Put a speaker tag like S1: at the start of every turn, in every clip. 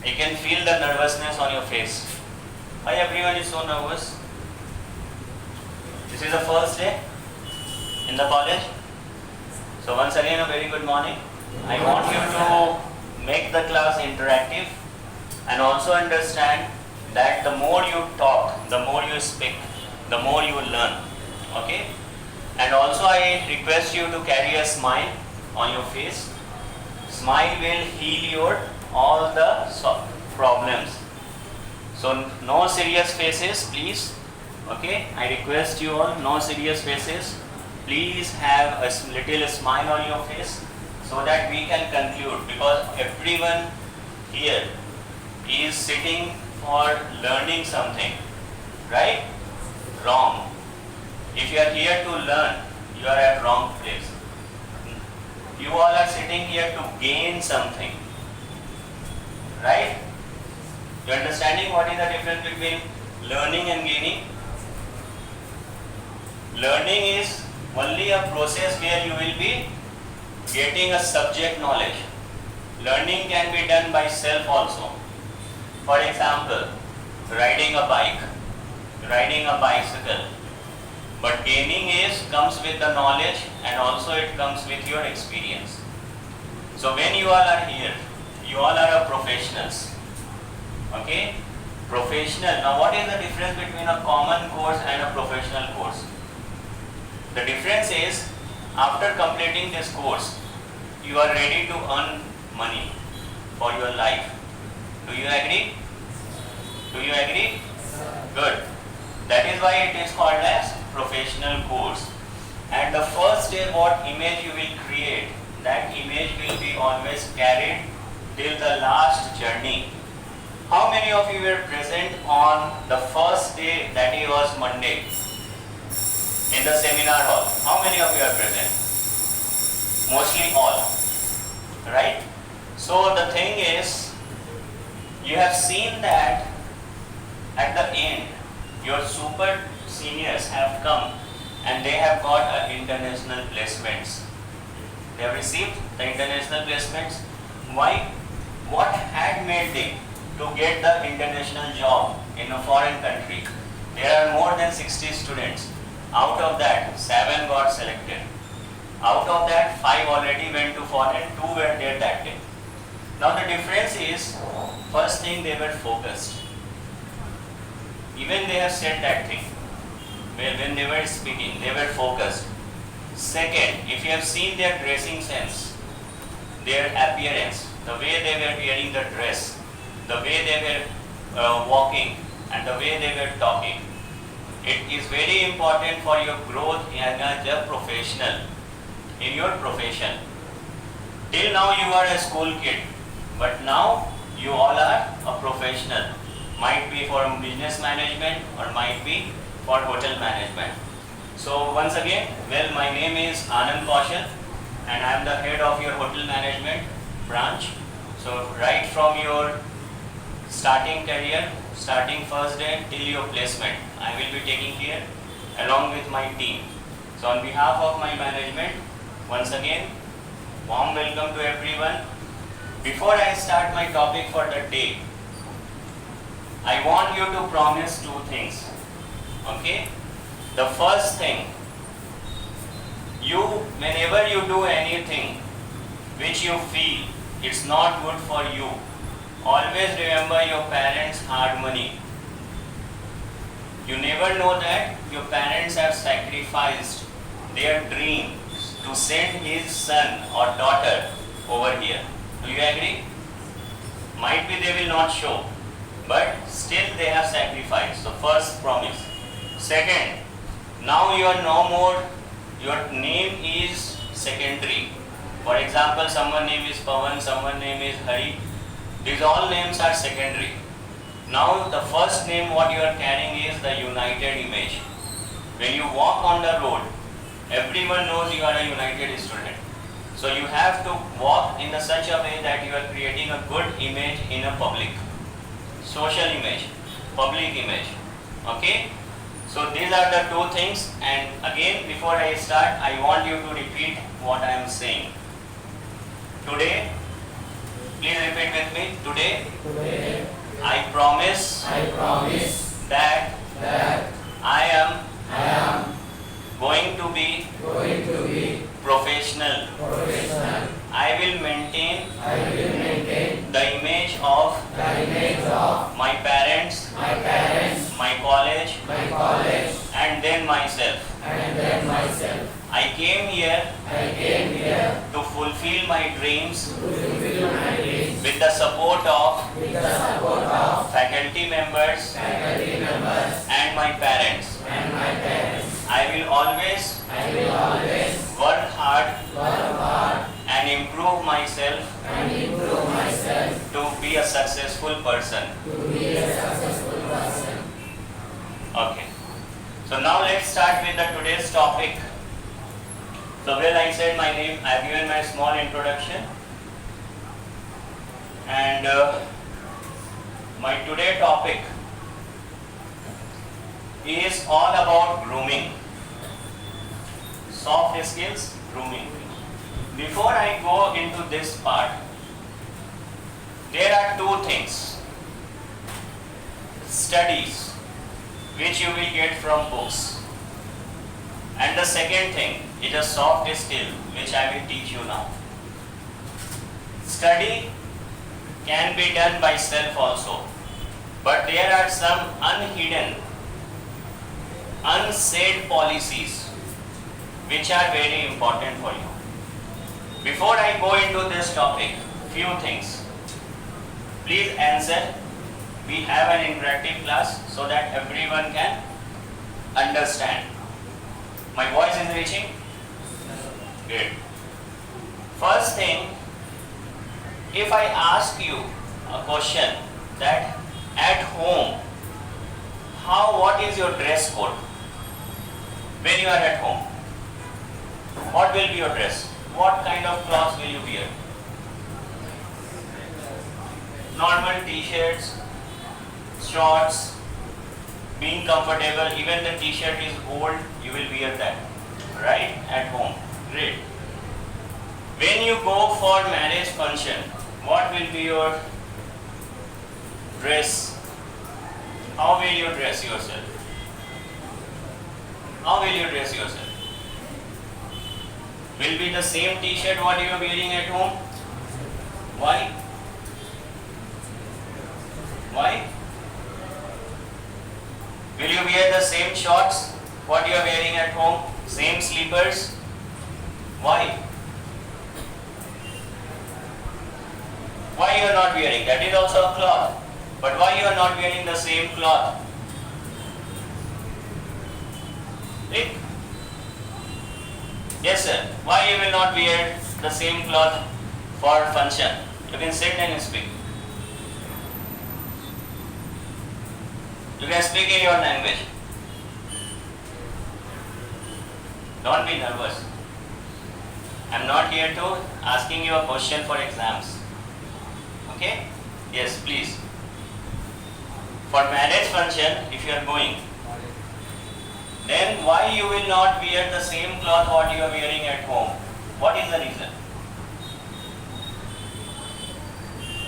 S1: I can feel the nervousness on your face. Why everyone is so nervous? This is the first day in the college. So once again, a very good morning. I want you to make the class interactive and also understand that the more you talk, the more you speak, the more you learn. Okay? And also I request you to carry a smile on your face. Smile will heal your all the problems. So no serious faces, please. Okay? I request you all, no serious faces. Please have a little smile on your face so that we can conclude, because everyone here is sitting for learning something, right? Wrong. If you are here to learn, you are at wrong place. You all are sitting here to gain something, right? You understanding what is the difference between learning and gaining? Learning is only a process where you will be getting a subject knowledge. Learning can be done by self also. For example, riding a bike, riding a bicycle. But gaining comes with the knowledge, and also it comes with your experience. So when you all are here, you all are professionals. Okay? Professional. Now what is the difference between a common course and a professional course? The difference is, after completing this course, you are ready to earn money for your life. Do you agree? Do you agree? Good. That is why it is called as professional course. And the first day what image you will create, that image will be always carried till the last journey. How many of you were present on the first day, that it was Monday, in the seminar hall? How many of you are present? Mostly all, right? So the thing is, you have seen that at the end, your super seniors have come and they have got international placements. They have received the international placements. Why? What had made them to get the international job in a foreign country? There are more than 60 students. Out of that, 7 got selected. Out of that, 5 already went to foreign, 2 were there that day. Now the difference is, first thing, they were focused. Even they have said that thing. When they were speaking, they were focused. Second, if you have seen their dressing sense, their appearance, the way they were wearing the dress, the way they were walking, and the way they were talking, it is very important for your growth as a professional, in your profession. Till now you are a school kid, but now you all are a professional. Might be for business management or might be for hotel management. So once again, well, my name is Anand Kaushal and I am the head of your hotel management branch. So right from your starting career, starting first day till your placement, I will be taking care along with my team. So on behalf of my management, once again, warm welcome to everyone. Before I start my topic for the day, I want you to promise 2 things. Okay? The first thing, whenever you do anything which you feel it's not good for you, always remember your parents' hard money. You never know that your parents have sacrificed their dream to send his son or daughter over here. Do you agree? Might be they will not show, but still they have sacrificed. So first promise. Second, now you are no more, your name is secondary. For example, someone name is Pawan, someone name is Hari. These all names are secondary. Now the first name what you are carrying is the United image. When you walk on the road, everyone knows you are a United student. So you have to walk in such a way that you are creating a good image in a public. Social image, public image. Okay? So these are the 2 things, and again before I start, I want you to repeat what I am saying. Today Please repeat with me. Today,
S2: Today
S1: I promise
S2: I promise
S1: that
S2: that
S1: I am
S2: I am
S1: going to be
S2: going to be
S1: professional.
S2: professional.
S1: I will maintain
S2: I will maintain
S1: the image of
S2: the image of
S1: my parents,
S2: my parents,
S1: my college,
S2: my college,
S1: and then myself.
S2: and then myself.
S1: I came here
S2: I came here
S1: to fulfill my dreams
S2: to fulfill my dreams
S1: with the support of
S2: with the support of
S1: faculty members
S2: faculty members
S1: and my parents.
S2: and my parents.
S1: I will always
S2: I will always
S1: work hard
S2: work hard
S1: and improve myself
S2: and improve myself
S1: to be a successful person.
S2: to be a successful person.
S1: Okay. So now let's start with the today's topic. So well, I said my name, I have given my small introduction, and my today topic is all about grooming. Soft skills, grooming. Before I go into this part, there are two things. Studies, which you will get from books. And the second thing is a soft skill, which I will teach you now. Study can be done by self also, but there are some unhidden, unsaid policies which are very important for you. Before I go into this topic, few things. Please answer. We have an interactive class so that everyone can understand. My voice is reaching? Good. First thing, if I ask you a question that at home, what is your dress code? When you are at home, what will be your dress? What kind of clothes will you wear? Normal t-shirts, shorts, being comfortable, even the t-shirt is old, you will wear that, right? At home. Great. When you go for marriage function, what will be your dress? How will you dress yourself? How will you dress yourself? Will be the same t-shirt what you are wearing at home? Why? Why? Will you wear the same shorts what you are wearing at home? Same slippers? Why? Why you are not wearing? That is also a cloth. But why you are not wearing the same cloth? Right? Yes sir. Why you will not wear the same cloth for function? You can sit and speak. You can speak in your language. Don't be nervous. I am not here to asking you a question for exams. Okay? Yes, please. For marriage function, if you are going, then why you will not wear the same cloth what you are wearing at home? What is the reason?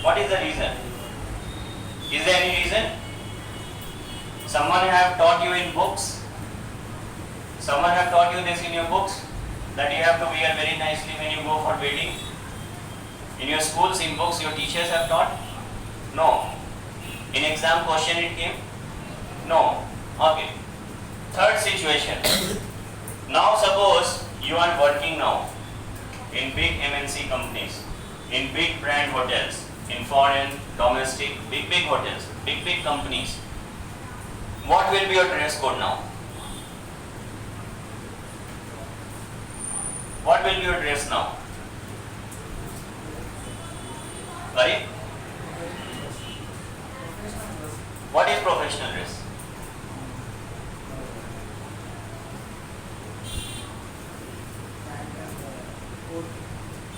S1: What is the reason? Is there any reason? Someone have taught you in books? Someone have taught you this in your books? That you have to wear very nicely when you go for wedding? In your schools, in books, your teachers have taught? No. In exam question it came? No. Okay. Third situation. Now suppose you are working now in big MNC companies, in big brand hotels, in foreign, domestic, big hotels, big companies. What will be your dress code now? What will be your dress now? Sorry? What is professional dress?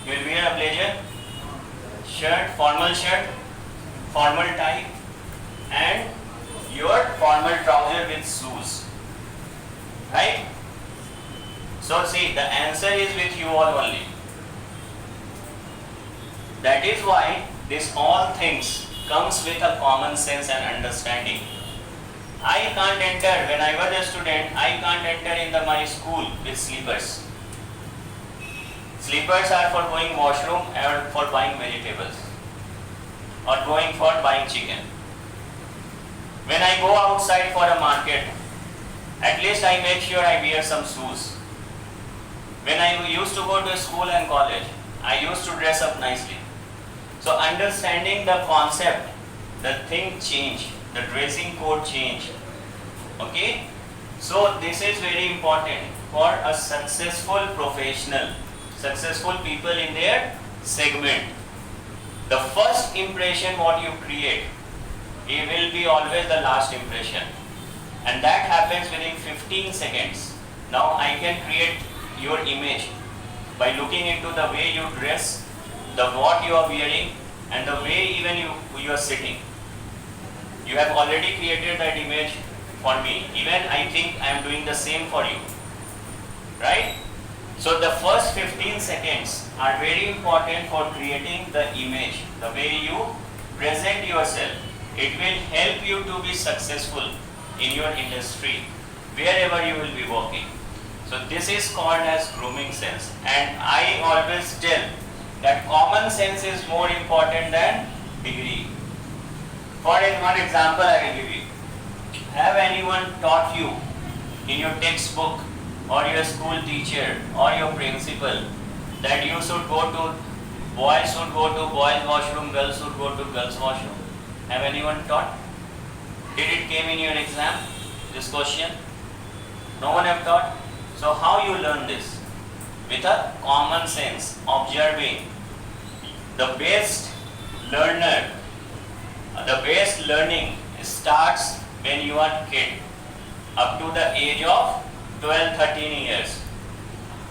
S1: You will wear a blazer, shirt, formal tie, and your formal trouser with shoes. Right? So see, the answer is with you all only. That is why this all things comes with a common sense and understanding. I can't enter, when I was a student, I can't enter in my school with slippers. Slippers are for going washroom or for buying vegetables or going for buying chicken. When I go outside for a market, at least I make sure I wear some shoes. When I used to go to school and college, I used to dress up nicely. So understanding the concept, the thing change, the dressing code change. Okay? So this is very important for a successful professional, successful people in their segment. The first impression what you create, it will be always the last impression. And that happens within 15 seconds. Now I can create your image by looking into the way you dress, the what you are wearing, and the way even you are sitting. You have already created that image for me. Even I think I am doing the same for you. Right? So the first 15 seconds are very important for creating the image, the way you present yourself. It will help you to be successful in your industry, wherever you will be working. So this is called as grooming sense. And I always tell that common sense is more important than degree. For one example I will give you. Have anyone taught you in your textbook or your school teacher or your principal that you should go to, boys should go to boys washroom, girls should go to girls washroom? Have anyone taught? Did it came in your exam, this question? No one have taught? So how you learn this? With a common sense, observing. The best learner, the best learning starts when you are kid, up to the age of 12-13 years.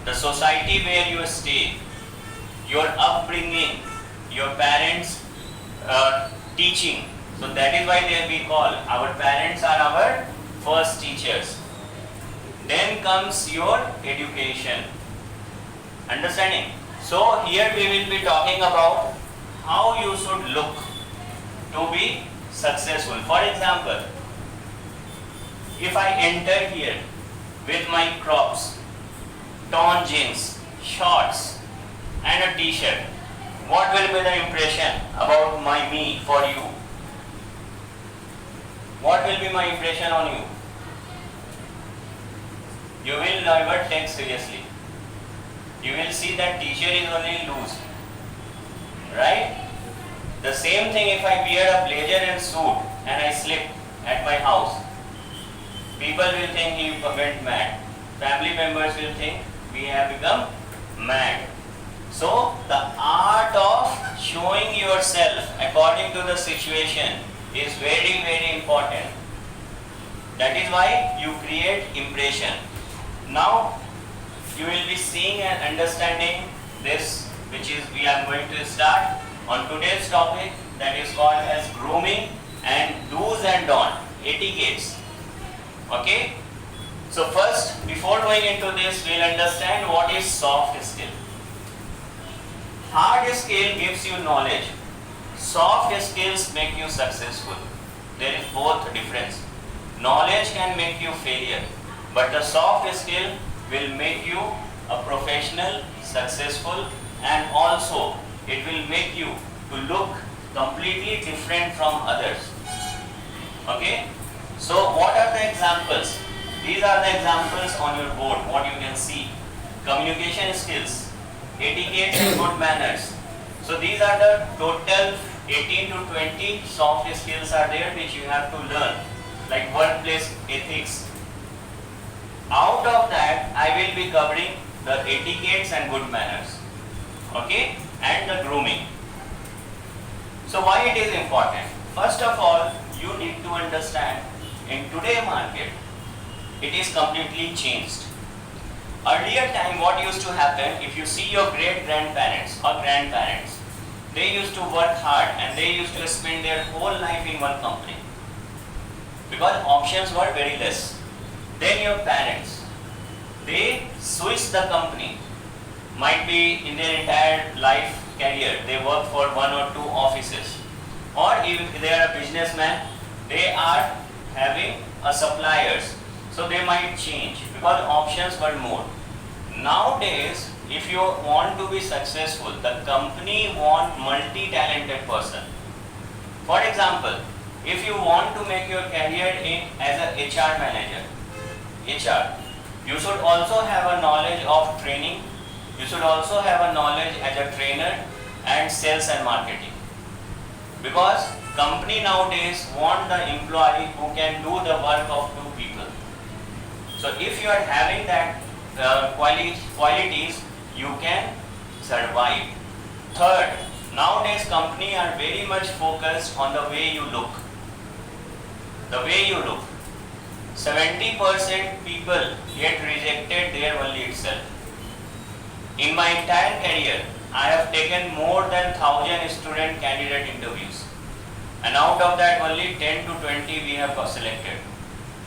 S1: The society where you stay, your upbringing, your parents' teaching. So that is why we call our parents are our first teachers. Then comes your education. Understanding? So here we will be talking about how you should look to be successful. For example, if I enter here with my crops, torn jeans, shorts and a t-shirt, what will be the impression about me for you? What will be my impression on you? You will never take seriously. You will see that t-shirt is only loose. Right? The same thing if I wear a blazer and suit and I slip at my house. People will think he went mad. Family members will think we have become mad. So the art of showing yourself according to the situation is very, very important. That is why you create impression. Now you will be seeing and understanding this, which is we are going to start on today's topic, that is called as grooming and do's and don'ts, etiquettes. Okay? So first, before going into this, we'll understand what is soft skill. Hard skill gives you knowledge. Soft skills make you successful. There is both difference. Knowledge can make you failure, but the soft skill will make you a professional, successful, and also it will make you to look completely different from others. Okay? So what are the examples? These are the examples on your board, what you can see. Communication skills, etiquette and good manners. So these are the total 18 to 20 soft skills are there which you have to learn, like workplace ethics. Out of that, I will be covering the etiquettes and good manners. Okay? And the grooming. So why it is important? First of all, you need to understand in today's market, it is completely changed. Earlier time, what used to happen, if you see your great-grandparents or grandparents, they used to work hard and they used to spend their whole life in one company because options were very less. Then your parents, they switched the company, might be in their entire life career, they work for one or two offices, or if they are a businessman, they are having a suppliers, so they might change because options were more. Nowadays, if you want to be successful, the company want multi-talented person. For example, if you want to make your career as a HR manager, HR, you should also have a knowledge of training. You should also have a knowledge as a trainer and sales and marketing. Because company nowadays want the employee who can do the work of two people. So if you are having that qualities, you can survive. Third, nowadays company are very much focused on the way you look. The way you look. 70% people get rejected there only itself. In my entire career, I have taken more than 1,000 student candidate interviews, and out of that only 10 to 20 we have selected.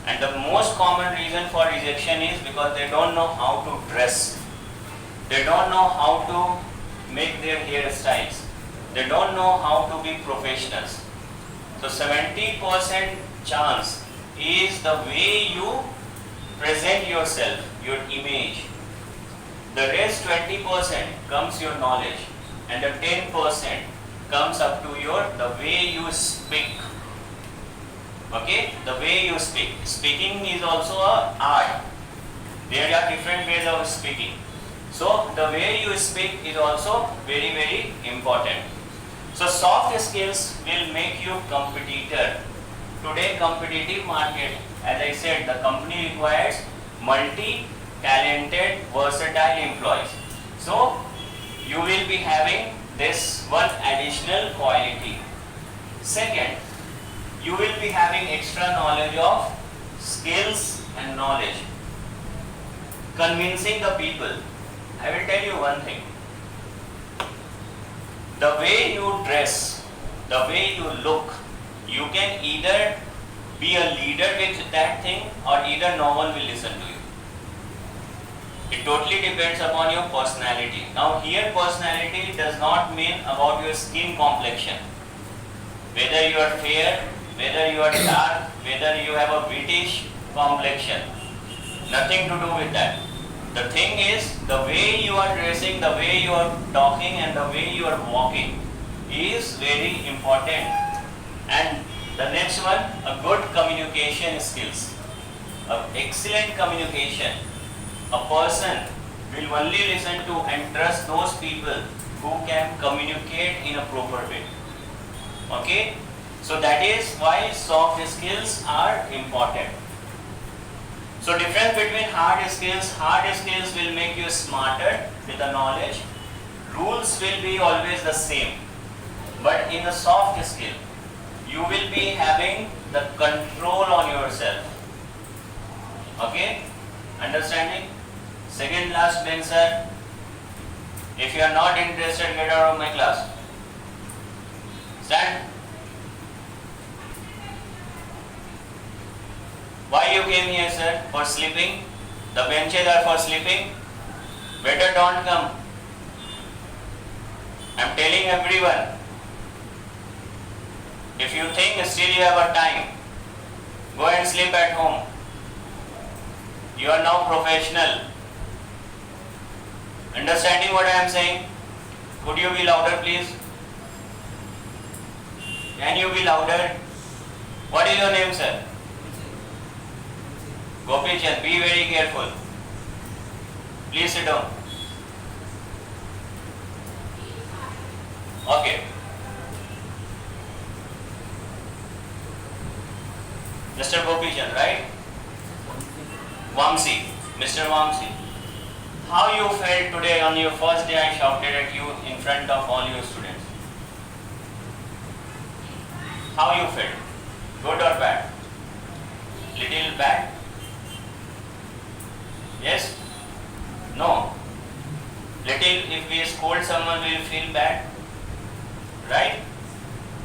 S1: And the most common reason for rejection is because they don't know how to dress, they don't know how to make their hairstyles, they don't know how to be professionals. So 70% chance is the way you present yourself, your image. The rest 20% comes your knowledge, and the 10% comes up to your the way you speak. Okay, the way you speak. Speaking is also an art. There are different ways of speaking. So the way you speak is also very, very important. So soft skills will make you competitor. Today competitive market, as I said, the company requires multi-talented, versatile employees. So you will be having this one additional quality. Second, you will be having extra knowledge of skills and knowledge. Convincing the people. I will tell you one thing. The way you dress, the way you look, you can either be a leader with that thing, or either no one will listen to you. It totally depends upon your personality. Now here personality does not mean about your skin complexion. Whether you are fair, whether you are dark, whether you have a British complexion. Nothing to do with that. The thing is, the way you are dressing, the way you are talking, and the way you are walking is very important. And the next one, a good communication skills. Excellent communication. A person will only listen to and trust those people who can communicate in a proper way. Okay? So that is why soft skills are important. So difference between hard skills will make you smarter with the knowledge. Rules will be always the same. But in the soft skill, you will be having the control on yourself. Okay? Understanding? Second last bench, sir. If you are not interested, get out of my class. Stand. Why you came here, sir? For sleeping? The benches are for sleeping? Better don't come. I am telling everyone. If you think still you have a time, go and sleep at home. You are now professional. Understanding what I am saying? Could you be louder, please? Can you be louder? What is your name, sir? Gopichan, be very careful. Please sit down. Okay. Mr. Gopichan, right? Vamsi. Mr. Vamsi. How you felt today on your first day I shouted at you in front of all your students? How you felt? Good or bad? Little bad? Yes? No? Little, if we scold someone, we will feel bad. Right?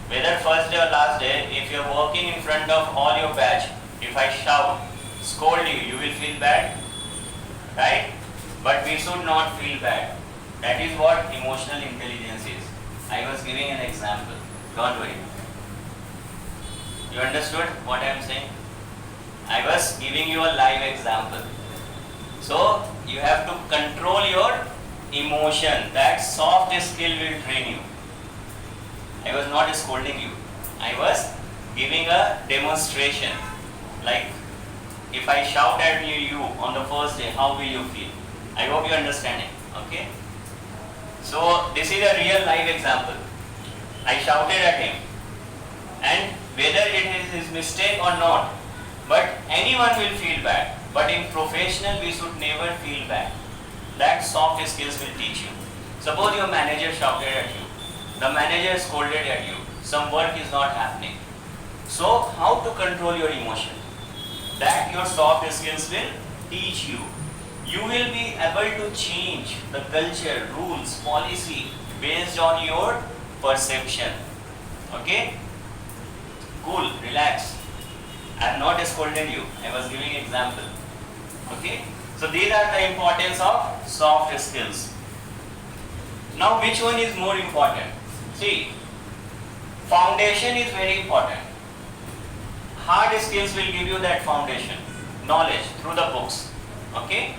S1: Whether first day or last day, if you are walking in front of all your batch, if I shout, scold you, you will feel bad. Right? But we should not feel bad. That is what emotional intelligence is. I was giving an example. Don't worry. You understood what I am saying? I was giving you a live example. So you have to control your emotion. That soft skill will train you. I was not scolding you. I was giving a demonstration. Like if I shout at you on the first day, how will you feel? I hope you are understanding. Okay? So this is a real live example. I shouted at him, and whether it is his mistake or not, but anyone will feel bad. But in professional, we should never feel bad. That soft skills will teach you. Suppose your manager shouted at you, the manager scolded at you, some work is not happening. So how to control your emotion? That your soft skills will teach you. You will be able to change the culture, rules, policy based on your perception. Okay? Cool, relax. I have not scolded you. I was giving example. Okay? So these are the importance of soft skills. Now which one is more important? See, foundation is very important. Hard skills will give you that foundation, knowledge through the books. Okay?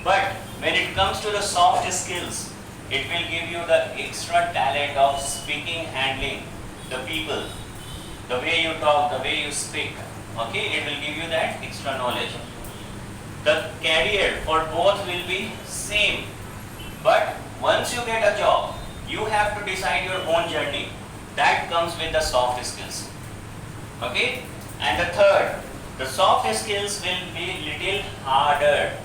S1: But when it comes to the soft skills, it will give you the extra talent of speaking, handling the people, the way you talk, the way you speak. Okay, it will give you that extra knowledge. The career for both will be same, but once you get a job, you have to decide your own journey. That comes with the soft skills. Okay, and the third, the soft skills will be little harder.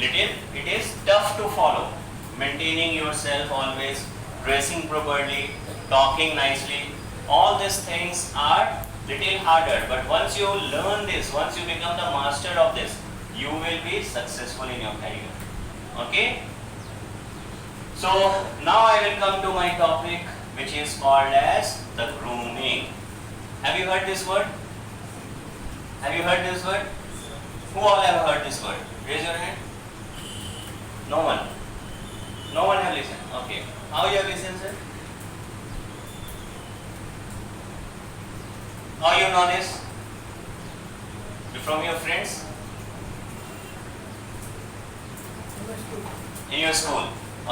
S1: It is tough to follow. Maintaining yourself always, dressing properly, talking nicely, all these things are little harder. But once you learn this, once you become the master of this, you will be successful in your career. Okay? So now I will come to my topic, which is called as the grooming. Have you heard this word? Have you heard this word? Who all have heard this word? Raise your hand. No one. No one have listened. Okay. How you have listened, sir? How you know this? From your friends? In your school.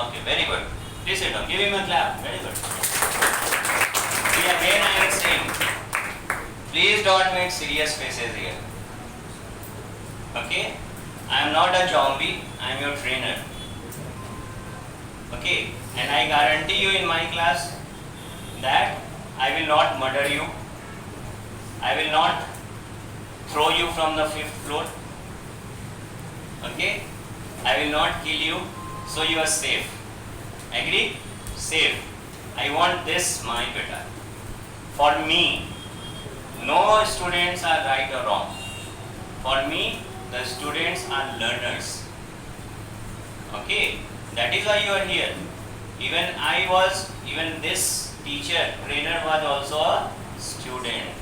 S1: Okay, very good. Please sit down. Give him a clap. Very good. See, again I am saying, please don't make serious faces here. Okay? I am not a zombie, I am your trainer. Okay? And I guarantee you in my class that I will not murder you. I will not throw you from the 5th floor. Okay? I will not kill you, so you are safe. Agree? Safe. I want this, my beta. For me, no students are right or wrong. For me, the students are learners. Okay? That is why you are here. Even this teacher, trainer was also a student.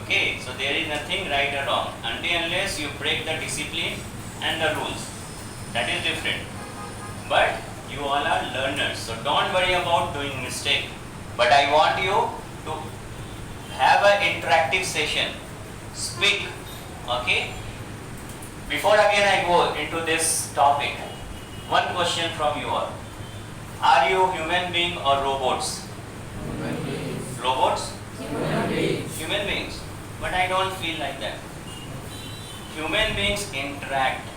S1: Okay? So there is nothing right or wrong. Until unless you break the discipline and the rules. That is different. But you all are learners. So don't worry about doing mistake. But I want you to have an interactive session. Speak. Okay? Before again I go into this topic, one question from you all. Are you human being or robots?
S2: Human beings.
S1: Robots?
S2: Human beings.
S1: Human beings. But I don't feel like that. Human beings interact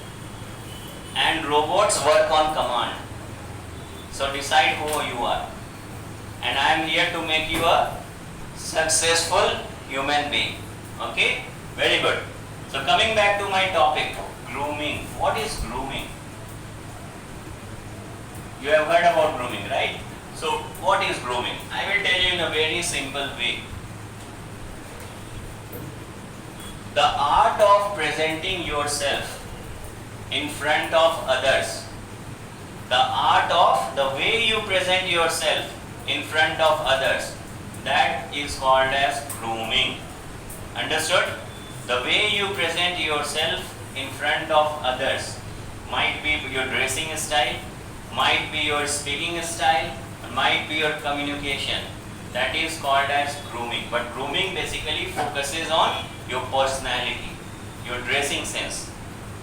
S1: and robots work on command. So decide who you are. And I am here to make you a successful human being. Okay? Very good. So coming back to my topic, grooming. What is grooming? You have heard about grooming, right? So what is grooming? I will tell you in a very simple way. The art of presenting yourself in front of others. The art of the way you present yourself in front of others. That is called as grooming. Understood? The way you present yourself in front of others. might be your dressing style, might be your speaking style, might be your communication. That is called as grooming. But grooming basically focuses on your personality, your dressing sense.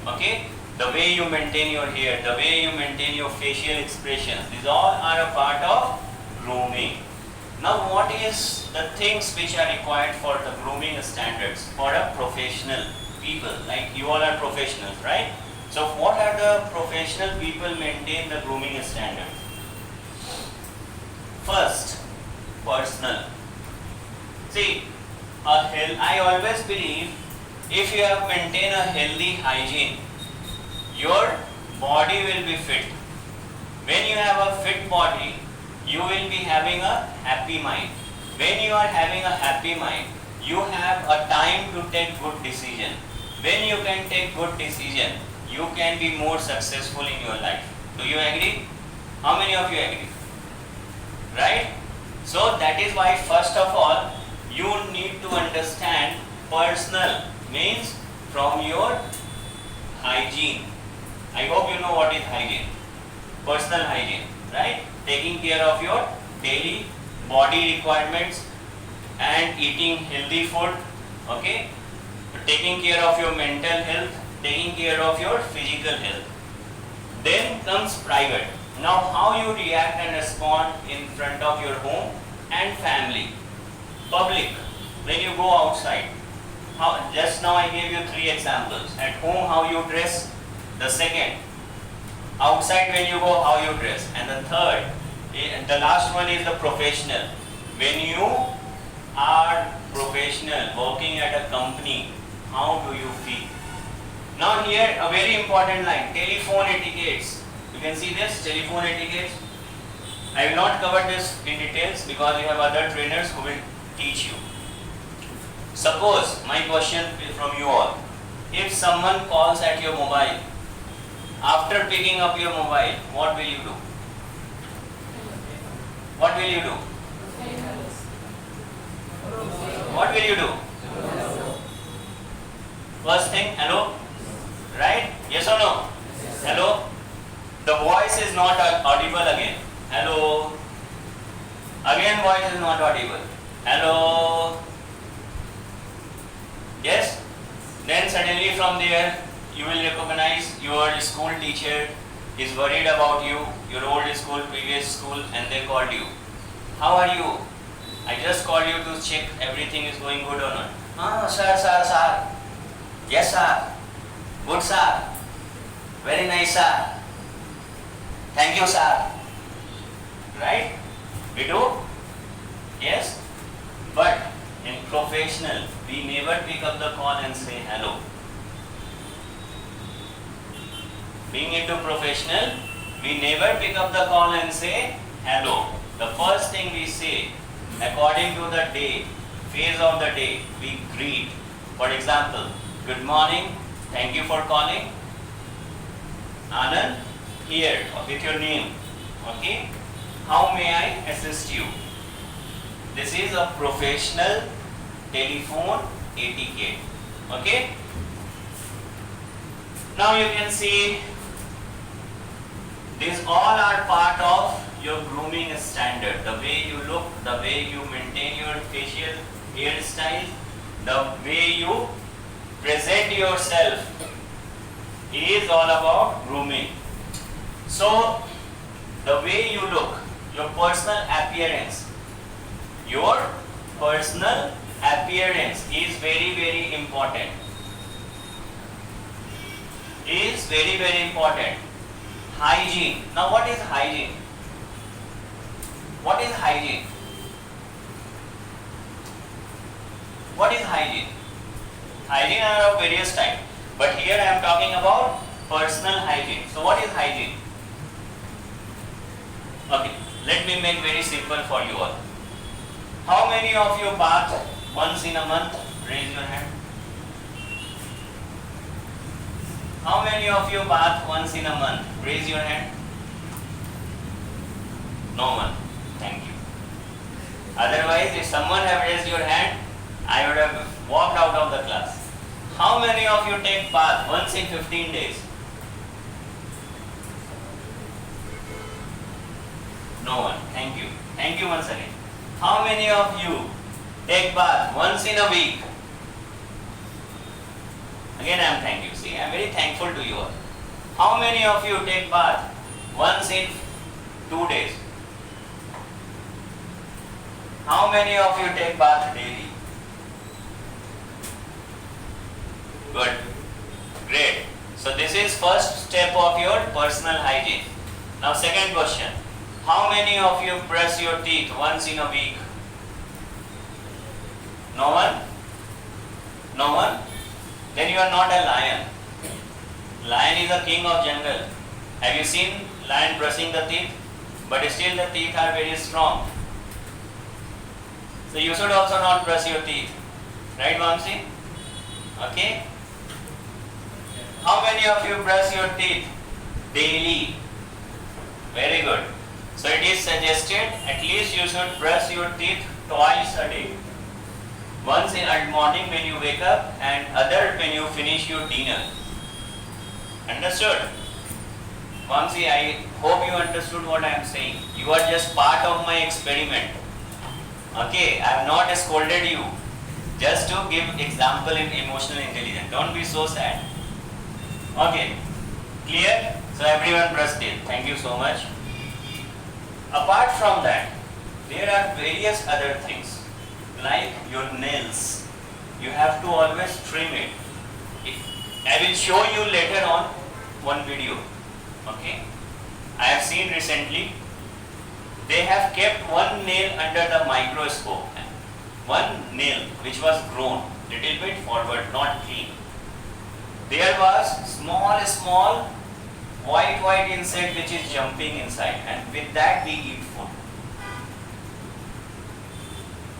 S1: Okay? The way you maintain your hair, the way you maintain your facial expressions, these all are a part of grooming. Now what is the things which are required for the grooming standards for a professional people? Like you all are professionals, right? So what are the professional people maintain the grooming standards? First, personal. See, I always believe if you have maintained a healthy hygiene, your body will be fit. When you have a fit body, you will be having a happy mind. When you are having a happy mind, you have a time to take good decision. When you can take good decision, you can be more successful in your life. Do you agree? How many of you agree? Right? So that is why first of all, you need to understand personal means from your hygiene. I hope you know what is hygiene. Personal hygiene, right? Taking care of your daily body requirements and eating healthy food, okay? Taking care of your mental health, taking care of your physical health. Then comes private. Now how you react and respond in front of your home and family. Public, when you go outside. Just now I gave you 3 examples. At home how you dress. The second, outside when you go how you dress. And the third, the last one is the professional. When you are professional working at a company, how do you feel? Now here a very important line, telephone etiquettes. You can see this, telephone etiquettes. I will not cover this in details because you have other trainers who will teach you. Suppose, my question from you all, if someone calls at your mobile, after picking up your mobile, what will you do? What will you do? What will you do? First thing, hello? Right? Yes or no? Hello? The voice is not audible again. Hello? Again voice is not audible. Hello? Yes? Then suddenly from there, you will recognize your school teacher is worried about you, your old school, previous school, and they called you. How are you? I just called you to check everything is going good or not. Ah, sir. Yes, sir. Good, sir. Very nice, sir. Thank you, sir. Right? We do? Yes? But in professional, we never pick up the call and say hello. Being into professional, we never pick up the call and say hello. The first thing we say, according to the day, phase of the day, we greet. For example, good morning, thank you for calling. Anand, here with your name. Okay? How may I assist you? This is a professional telephone etiquette. Okay? Now you can see these all are part of your grooming standard. The way you look, the way you maintain your facial hairstyle, the way you present yourself is all about grooming. So, the way you look, your personal appearance is very, very important. Is very, very important. Hygiene. Now what is hygiene? What is hygiene? What is hygiene? Hygiene are of various types, but here I am talking about personal hygiene. So what is hygiene? Okay, let me make very simple for you all. How many of you bath once in a month? Raise your hand. How many of you bath once in a month? Raise your hand. No one. Thank you. Otherwise, if someone have raised your hand, I would have walked out of the class. How many of you take bath once in 15 days? No one. Thank you. Thank you once again. How many of you take bath once in a week? Again I am thank you. See, I am very thankful to you all. How many of you take bath once in 2 days? How many of you take bath daily? Good. Great. So this is first step of your personal hygiene. Now second question. How many of you brush your teeth once in a week? No one? No one? Then you are not a lion. Lion is the king of jungle. Have you seen lion brushing the teeth? But still the teeth are very strong. So you should also not brush your teeth. Right, Vamsi? Okay? How many of you brush your teeth daily? Very good. So it is suggested at least you should brush your teeth twice a day. Once in the morning when you wake up and other when you finish your dinner. Understood? Vamsi, I hope you understood what I am saying. You are just part of my experiment. Okay, I have not scolded you. Just to give example in emotional intelligence. Don't be so sad. Okay, clear? So everyone brush teeth. Thank you so much. Apart from that, there are various other things like your nails. You have to always trim it. I will show you later on one video. Okay, I have seen recently they have kept one nail under the microscope. One nail which was grown little bit forward, not clean. There was small white insect which is jumping inside, and with that we eat food.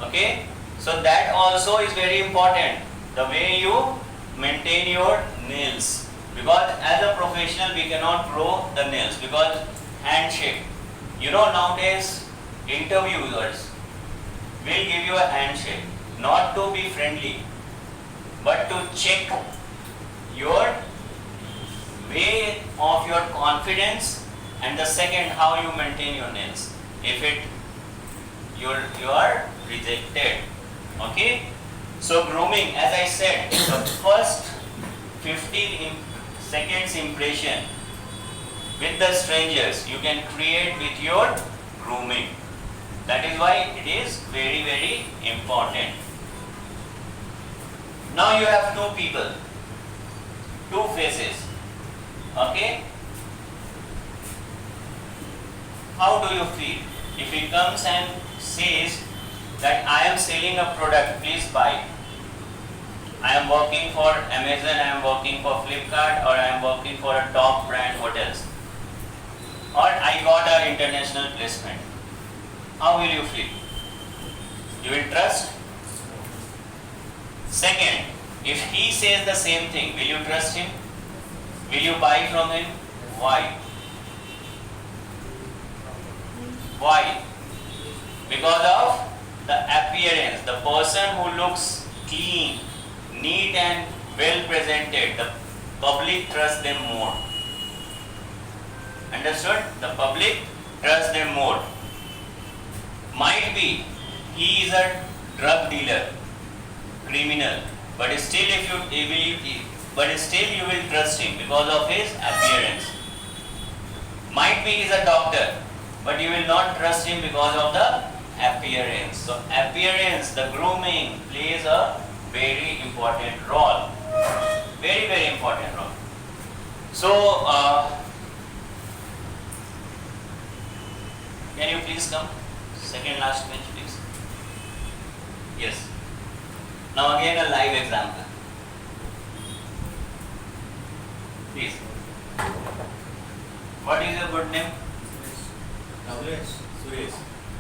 S1: Okay, so that also is very important, the way you maintain your nails, because as a professional we cannot grow the nails because handshake. You know, nowadays interviewers will give you a handshake, not to be friendly, but to check your way of your confidence, and the second how you maintain your nails. If you are rejected. Okay, so grooming, as I said, the first 15 seconds impression with the strangers you can create with your grooming. That is why it is very important. Now you have two people, two faces. Okay, how do you feel if he comes and says that I am selling a product, please buy. I am working for Amazon, I am working for Flipkart, or I am working for a top brand hotels, or I got an international placement. How will you feel? You will trust? Second, if he says the same thing, will you trust him? Will you buy from him? Why? Why? Because of the appearance. The person who looks clean, neat and well presented, the public trusts them more. Understood? The public trusts them more. Might be he is a drug dealer, criminal, but still you will trust him because of his appearance. Might be he is a doctor, but you will not trust him because of the appearance. So appearance, the grooming plays a very important role. Very important role. So can you please come? Second last bench, please. Yes. Now again a live example. Please. What is your good name? Suresh.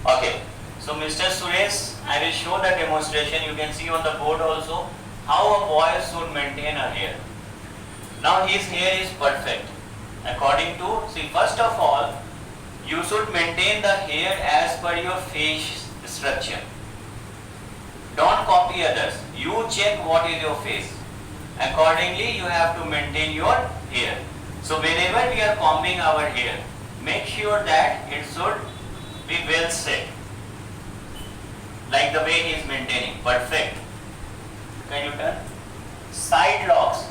S1: Okay. So Mr. Suresh, I will show the demonstration. You can see on the board also how a boy should maintain a hair. Now his hair is perfect. According to, see, first of all, you should maintain the hair as per your face structure. Don't copy others. You check what is your face. Accordingly, you have to maintain your hair. So whenever we are combing our hair, make sure that it should nail set. Like the way he is maintaining. Perfect. Can you turn? Side locks.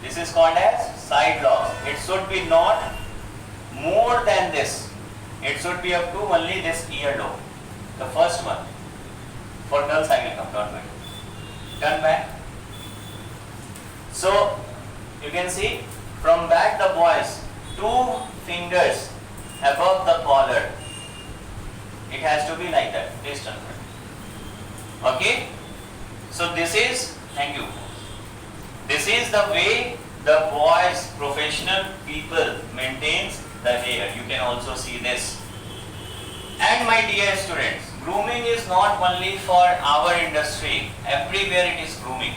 S1: This is called as side locks. It should be not more than this. It should be up to only this earlobe. The first one. For girls I will come, don't worry. Turn back. So you can see from back the boys, 2 fingers above the collar. It has to be like that. Please turn front. Okay? So this is, thank you. This is the way the boys, professional people maintains the hair. You can also see this. And my dear students, grooming is not only for our industry. Everywhere it is grooming.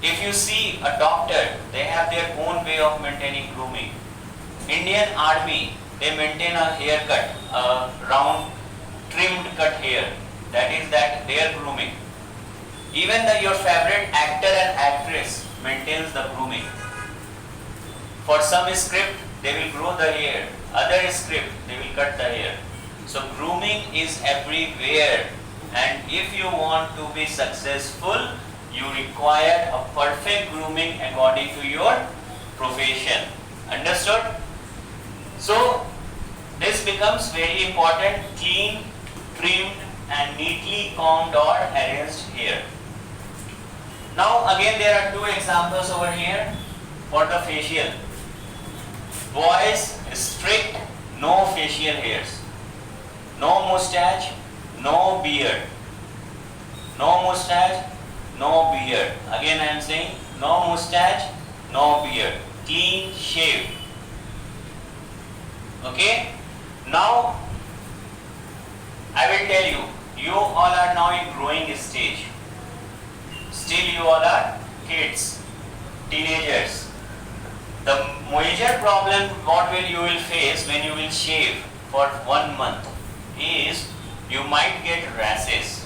S1: If you see a doctor, they have their own way of maintaining grooming. Indian Army, they maintain a haircut, a round, trimmed cut hair. That is their grooming. Even your favorite actor and actress maintains the grooming. For some script, they will grow the hair. Other script, they will cut the hair. So grooming is everywhere. And if you want to be successful, you require a perfect grooming according to your profession. Understood? So this becomes very important. Clean, trimmed and neatly combed or arranged hair. Now again there are 2 examples over here for the facial. Boys, strict, no facial hairs. No mustache, no beard. No mustache, no beard. Again I am saying no mustache, no beard. Clean shave. Okay? Now I will tell you, you all are now in growing stage. Still you all are kids, teenagers. The major problem what you will face when you will shave for 1 month is you might get rashes.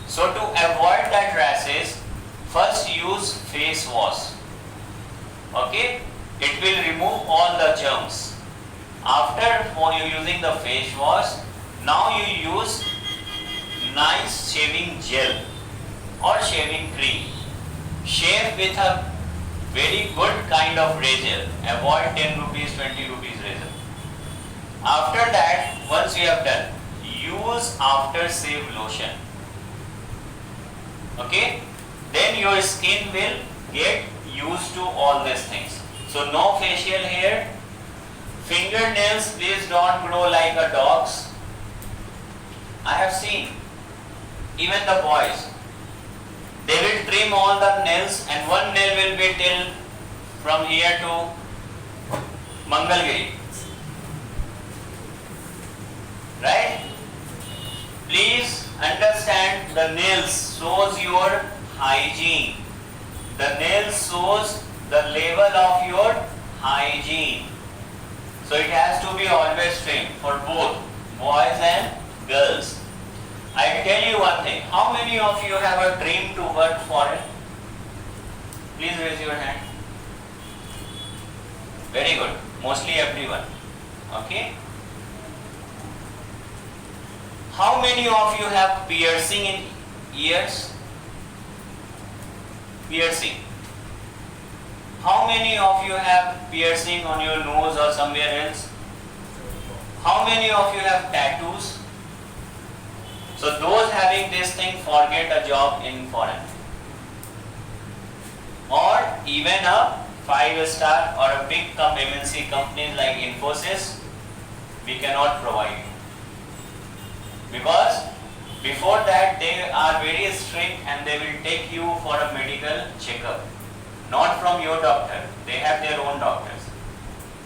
S1: So to avoid that rashes, first use face wash. Okay? It will remove all the germs. After you using the face wash, now you use nice shaving gel or shaving cream. Shave with a very good kind of razor. Avoid 10 rupees, 20 rupees razor. After that, once you have done, use after shave lotion. Okay? Then your skin will get used to all these things. So no facial hair. Fingernails, please don't grow like a dog's. I have seen even the boys, they will trim all the nails and one nail will be till from here to Mangalgiri. Right? Please understand, the nails shows your hygiene. The nails shows the level of your hygiene. So it has to be always trimmed for both boys and girls. I will tell you one thing. How many of you have a dream to work foreign? Please raise your hand. Very good. Mostly everyone. Okay. How many of you have piercing in ears? Piercing. How many of you have piercing on your nose or somewhere else? How many of you have tattoos? So those having this thing forget a job in foreign. Or even a 5-star or a big MNC companies like Infosys, we cannot provide. Because before that they are very strict and they will take you for a medical checkup. Not from your doctor, they have their own doctors.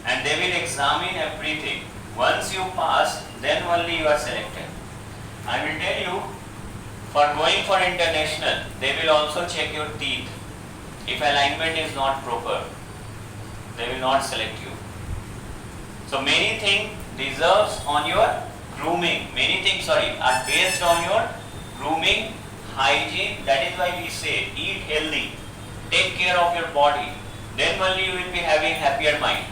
S1: And they will examine everything. Once you pass, then only you are selected. I will tell you, for going for international, they will also check your teeth. If alignment is not proper, they will not select you. So many things deserves on your grooming. Many things, are based on your grooming, hygiene. That is why we say, eat healthy, take care of your body. Then only you will be having happier mind.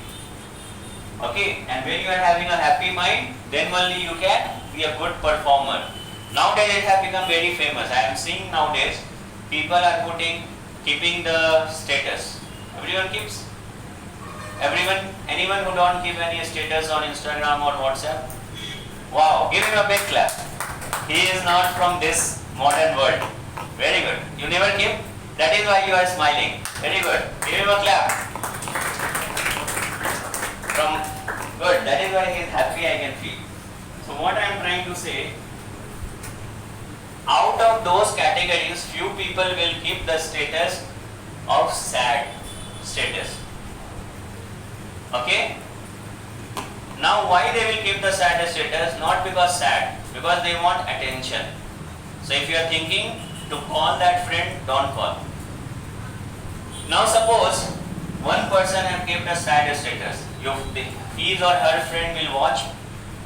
S1: Okay, and when you are having a happy mind, then only you can be a good performer. Nowadays it has become very famous. I am seeing nowadays people are keeping the status. Everyone keeps. Anyone who don't keep any status on Instagram or WhatsApp? Wow, give him a big clap. He is not from this modern world. Very good. You never keep? That is why you are smiling. Very good. Give him a clap. Good. That is why he is happy, I can feel. So what I am trying to say, out of those categories, few people will keep the status of sad status. Okay? Now why they will keep the sad status? Not because sad, because they want attention. So if you are thinking to call that friend, don't call. Now suppose one person has kept a sad status. His or her friend will watch.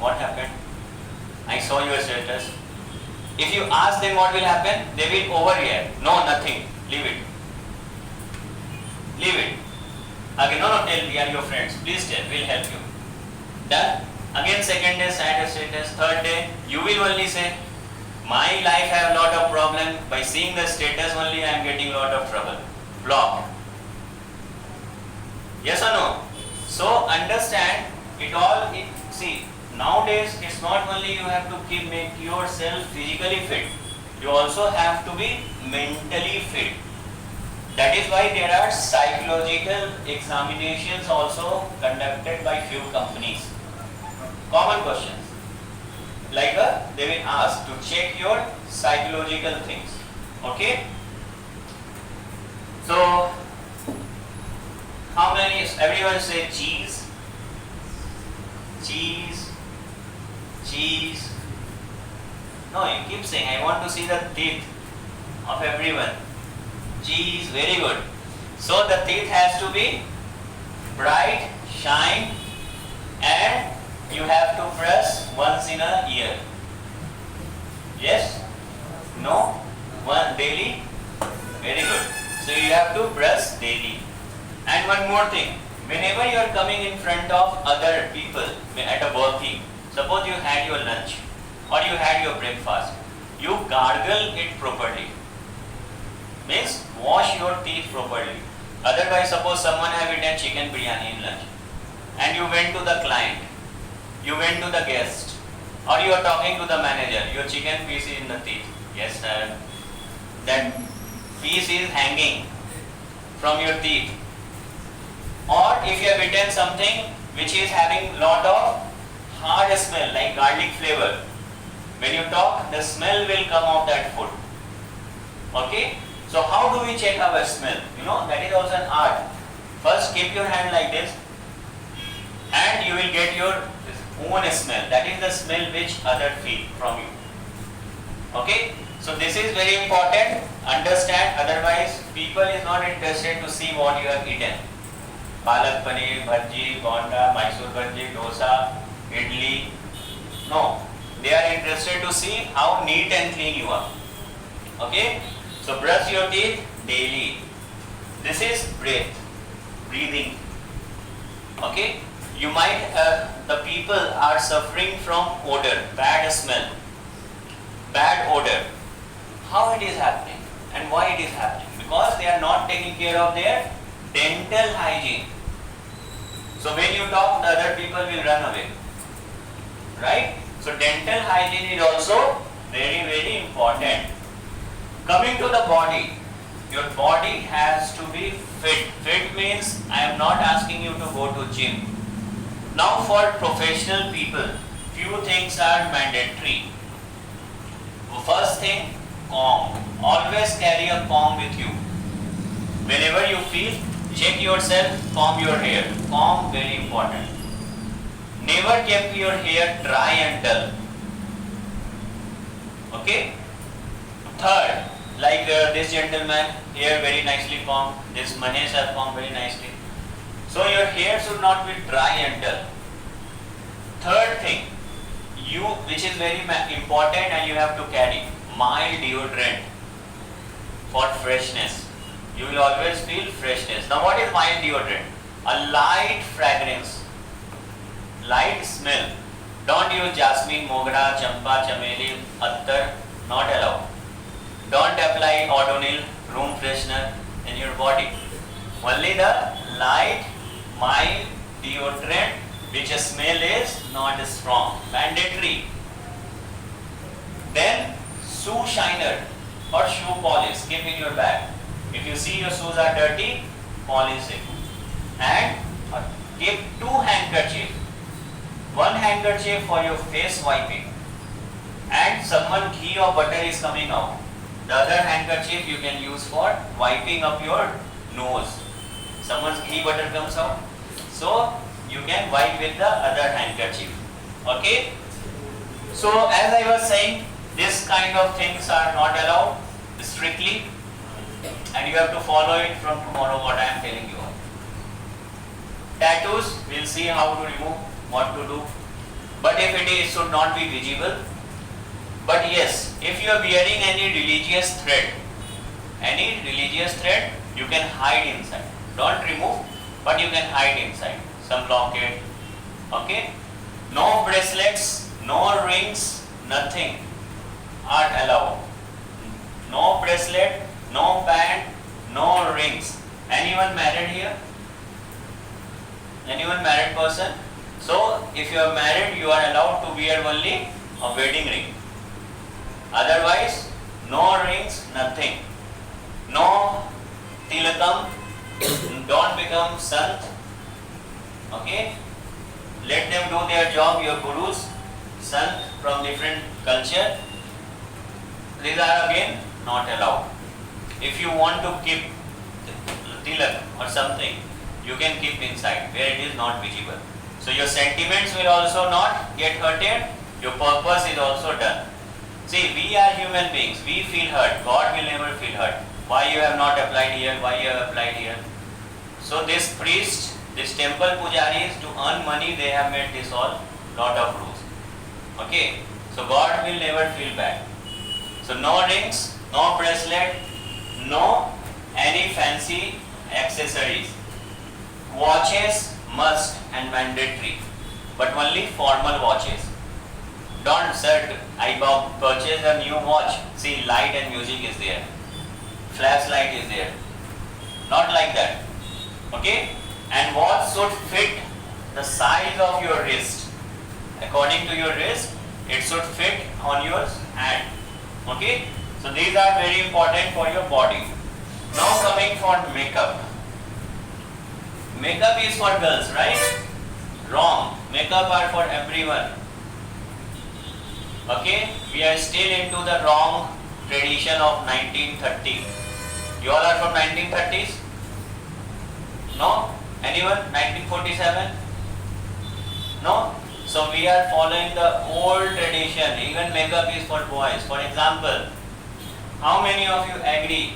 S1: What happened? I saw your status. If you ask them what will happen, they will overreact. No, nothing. Leave it. Leave it. Again, no, tell, we are your friends. Please tell, we'll help you. Done? Again, second day, sad status. Third day, you will only say, my life have lot of problem. By seeing the status only, I am getting lot of trouble. Block. Yes or no? So understand it all. See, nowadays it's not only you have to make yourself physically fit, you also have to be mentally fit. That is why there are psychological examinations also conducted by few companies. Common questions. Like they will ask to check your psychological things. Okay? So, how many? Everyone say cheese, cheese, cheese. No, you keep saying, I want to see the teeth of everyone. Cheese, very good. So the teeth has to be bright, shine, and you have to brush once in a year. Yes? No? One daily? Very good. So you have to brush daily. And one more thing, whenever you are coming in front of other people at a working, suppose you had your lunch or you had your breakfast, you gargle it properly. Means wash your teeth properly. Otherwise, suppose someone have eaten chicken biryani in lunch and you went to the client, you went to the guest, or you are talking to the manager, your chicken piece is in the teeth. Yes sir. That piece is hanging from your teeth. Or if you have eaten something which is having lot of hard smell like garlic flavor, when you talk, the smell will come of that food. Okay? So how do we check our smell? You know, that is also an art. First keep your hand like this and you will get your own smell. That is the smell which other feel from you. Okay? So this is very important. Understand, otherwise people is not interested to see what you have eaten. Palak paneer, bhaji, bonda, Mysore bhaji, dosa, idli. No, they are interested to see how neat and clean you are. Okay? So brush your teeth daily. This is breathing. Okay? You might, the people are suffering from odor, bad smell, bad odor. How it is happening and why it is happening? Because they are not taking care of their dental hygiene. So when you talk, the other people will run away. Right? So dental hygiene is also very, very important. Coming to the body, your body has to be fit. Fit means I am not asking you to go to gym. Now for professional people, few things are mandatory. First thing, comb. Always carry a comb with you. Whenever you feel, check yourself, comb your hair. Comb, very important. Never keep your hair dry and dull. Okay? Third, like this gentleman, hair very nicely combed. This Mahesh have combed very nicely. So your hair should not be dry and dull. Third thing, which is very important and you have to carry, mild deodorant for freshness. You will always feel freshness. Now what is mild deodorant? A light fragrance. light smell. Don't use jasmine, mogra, champa, chameli, attar, not allowed. Don't apply odonil, room freshener in your body. Only the light, mild deodorant which smell is not strong, mandatory. Then shoe shiner or shoe polish, keep in your bag. If you see your shoes are dirty, polish it. And keep 2 handkerchiefs. 1 handkerchief for your face wiping. And someone ghee or butter is coming out. The other handkerchief you can use for wiping up your nose. Someone's ghee butter comes out. So you can wipe with the other handkerchief. Okay? So as I was saying, this kind of things are not allowed strictly, and you have to follow it from tomorrow what I am telling you. Tattoos, we'll see how to remove, what to do. But if it is, should not be visible. But yes, if you are wearing any religious thread, you can hide inside. Don't remove, but you can hide inside. Some locket. Okay? No bracelets, no rings, nothing are allowed. No bracelet, no band, no rings. Anyone married here? Anyone married person? So if you are married, you are allowed to wear only a wedding ring. Otherwise, no rings, nothing. No tilakam, don't become sant. Okay? Let them do their job, your gurus, sant from different culture. These are again not allowed. If you want to keep tilak or something, you can keep inside where it is not visible. So your sentiments will also not get hurted, your purpose is also done. See, we are human beings, we feel hurt, God will never feel hurt. Why you have not applied here, why you have applied here? So this priest, this temple pujaris, to earn money, they have made this all lot of rules. Okay, so God will never feel bad. So no rings, no bracelet, no any fancy accessories. Watches must and mandatory, but only formal watches. Don't sir, I purchase a new watch. See, light and music is there. Flashlight is there. Not like that. Okay? And watch should fit the size of your wrist. According to your wrist, it should fit on your hand. Okay? So these are very important for your body. Now coming for makeup. Makeup is for girls, right? Wrong. Makeup are for everyone. Okay? We are still into the wrong tradition of 1930. You all are from 1930s? No? Anyone? 1947? No? So we are following the old tradition. Even makeup is for boys. For example, how many of you agree?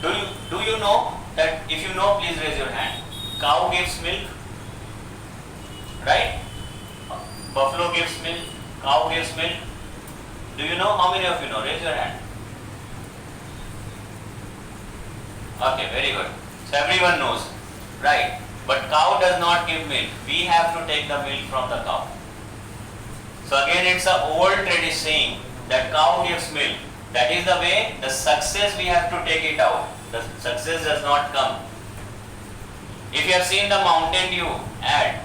S1: Do you know that? If you know, please raise your hand. Cow gives milk, right? Buffalo gives milk, cow gives milk. Do you know? How many of you know? Raise your hand. Okay, very good. So everyone knows, right? But cow does not give milk. We have to take the milk from the cow. So again, it's an old tradition saying that cow gives milk. That is the way, the success we have to take it out. The success does not come. If you have seen the Mountain Dew ad,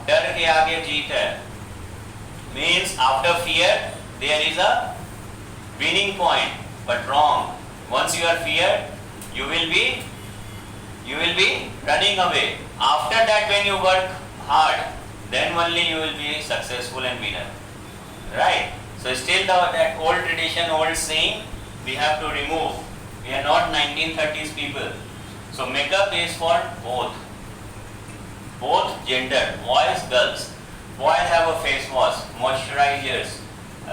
S1: डर के आगे जीत है, means after fear there is a winning point, but wrong. Once you are feared, you will be running away. After that, when you work hard, then only you will be successful and winner. Right? So still that old tradition, old saying, we have to remove. We are not 1930s people. So makeup is for both gender, boys, girls. Boys have a face wash, moisturizers.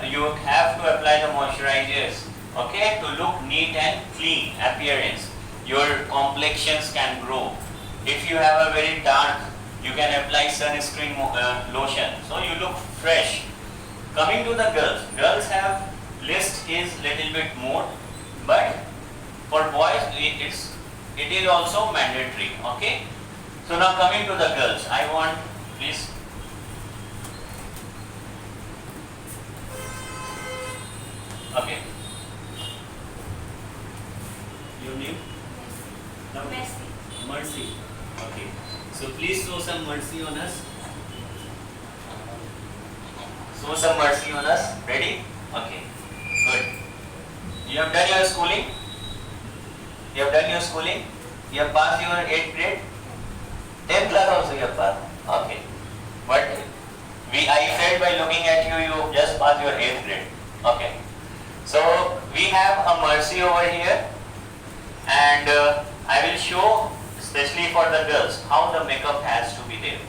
S1: You have to apply the moisturizers, okay, to look neat and clean appearance. Your complexions can grow. If you have a very dark, you can apply sunscreen lotion, so you look fresh. Coming to the girls, girls have list is little bit more, but for boys it is also mandatory. Okay. So now coming to the girls, I want please. Okay. Your name? No.
S2: Mercy.
S1: Mercy. Okay. So please show some mercy on us. Show some mercy on us. Ready? Okay. Good. You have done your schooling? You have done your schooling? You have passed your 8th grade? 10th class also you have passed. Okay. But I felt by looking at you, you just passed your 8th grade. Okay. So we have a mercy over here, and I will show, especially for the girls, how the makeup has to be there.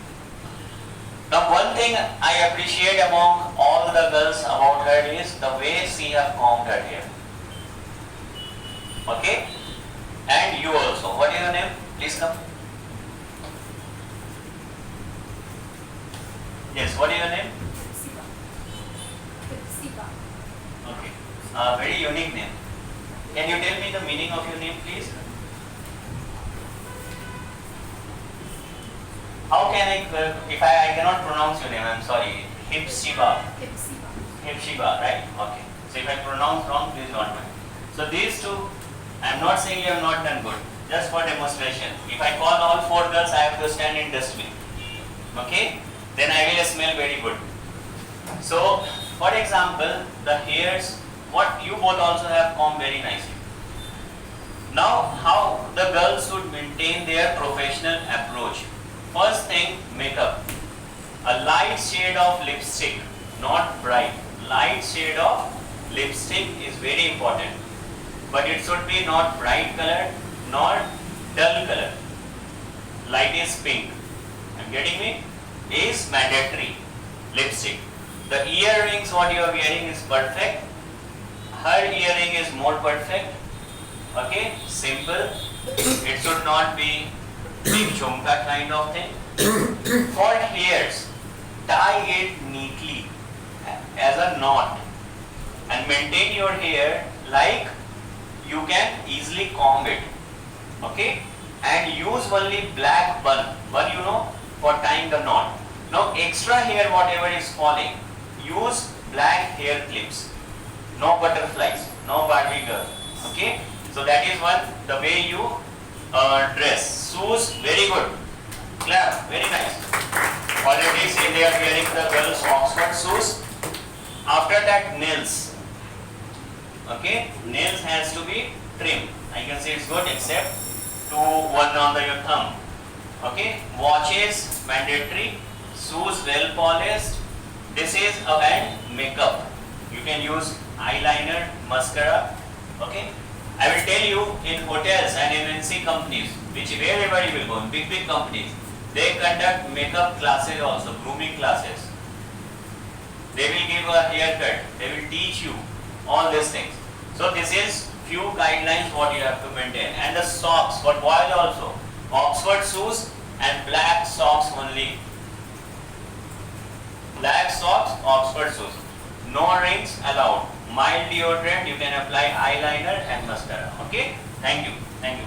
S1: Now one thing I appreciate among all the girls about her is the way she have combed her hair. Okay? And you also. What is your name? Please come. Yes, what is your name?
S2: Siva. Siva.
S1: Okay. Very unique name. Can you tell me the meaning of your name, please? How can if I cannot pronounce your name, I'm sorry. Hipsiba.
S2: Siva.
S1: Hipsiba, right? Okay. So if I pronounce wrong, please don't mind. So these two, I'm not saying you have not done good. Just for demonstration. If I call all 4 girls, I have to stand in dustbin. Okay? Then I will smell very good. So, for example, the hairs, what you both also have combed very nicely. Now, how the girls should maintain their professional approach. First thing, makeup. A light shade of lipstick, not bright. Light shade of lipstick is very important. But it should be not bright color, nor dull color. Light is pink. I'm getting me? Is mandatory. Lipstick. The earrings what you are wearing is perfect. Her earring is more perfect. Okay? Simple. It should not be big jhumka kind of thing. For hairs, tie it neatly as a knot and maintain your hair like you can easily comb it. Okay? And use only black bun. Bun, you know, for tying the knot. Now extra hair whatever is falling, use black hair clips. No butterflies, no Barbie girl. Okay? So that is one, the way you dress. Shoes, very good. Clap, very nice. Already say they are wearing the girls' Oxford shoes. After that, nails. Okay? Nails has to be trimmed. I can say it's good except to one on your thumb. Okay? Watches, mandatory. Shoes, well polished. This is and makeup. You can use eyeliner, mascara. Okay? I will tell you in hotels and MNC companies, which wherever you will go, in big companies, they conduct makeup classes also, grooming classes. They will give a haircut. They will teach you all these things. So this is few guidelines what you have to maintain. And the socks for boys also. Oxford shoes and black socks only. Black socks, Oxford shoes. No rings allowed. Mild deodorant, you can apply eyeliner and mascara. Okay? Thank you. Thank you.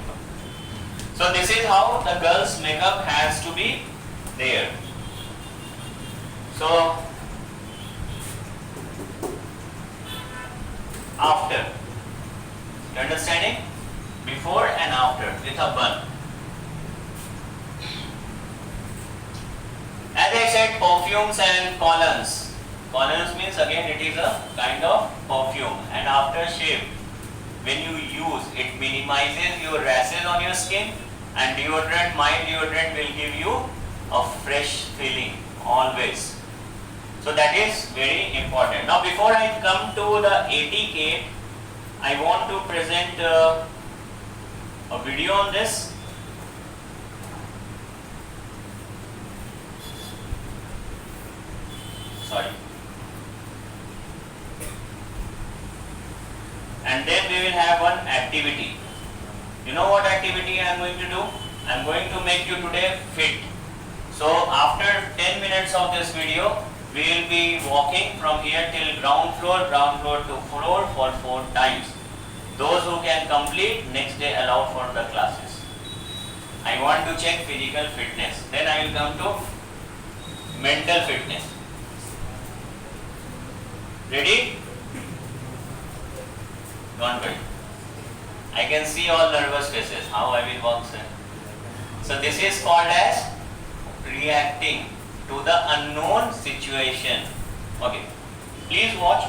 S1: So this is how the girl's makeup has to be there. So after, you understanding? Before and after with a bun. As I said, perfumes and colognes. Colognes means again it is a kind of perfume, and after shave, when you use it minimizes your rashes on your skin, and deodorant, mild deodorant will give you a fresh feeling always. So that is very important. Now before I come to the etiquette, I want to present a video on this. Sorry. And then we will have one activity. You know what activity I am going to do? I am going to make you today fit. So after 10 minutes of this video, we will be walking from here till ground floor to floor for 4 times. Those who can complete, next day allowed for the classes. I want to check physical fitness. Then I will come to mental fitness. Ready? Don't worry. I can see all nervous faces. How I will work, sir? So this is called as reacting to the unknown situation. Okay. Please watch.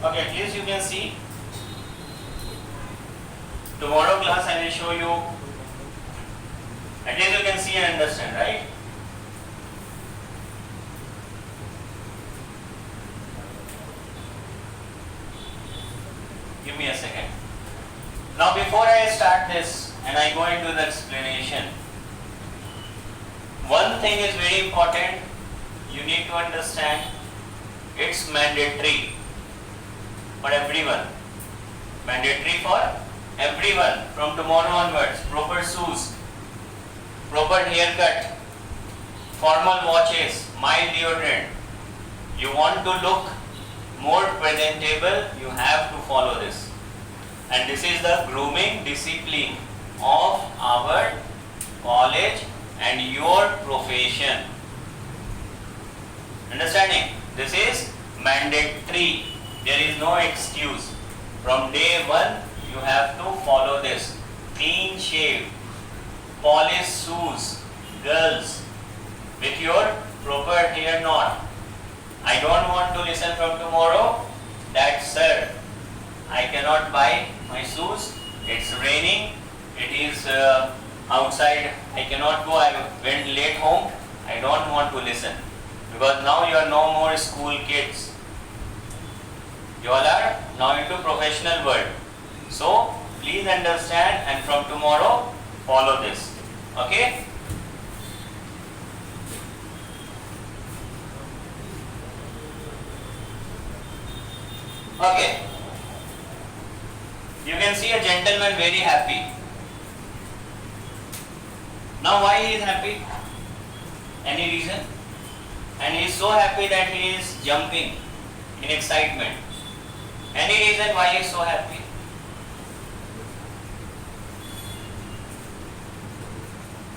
S1: Okay, at least you can see. Tomorrow class I will show you. At least you can see and understand, right? Give me a second. Now before I start this and I go into the explanation, one thing is very important. You need to understand it's mandatory for everyone. Mandatory for everyone from tomorrow onwards. Proper shoes, proper haircut, formal watches, mild deodorant. You want to look more presentable, you have to follow this. And this is the grooming discipline of our college and your profession. Understanding? This is mandatory. There is no excuse. From day one, you have to follow this. Clean shave, polished shoes, girls, with your proper hair knot. I don't want to listen from tomorrow that, sir, I cannot buy my shoes. It's raining. It is outside. I cannot go. I went late home. I don't want to listen. Because now you are no more school kids. You all are now into professional world. So please understand and from tomorrow follow this. Okay? Okay. You can see a gentleman very happy. Now why he is happy? Any reason? And he is so happy that he is jumping in excitement. Any reason why he is so happy?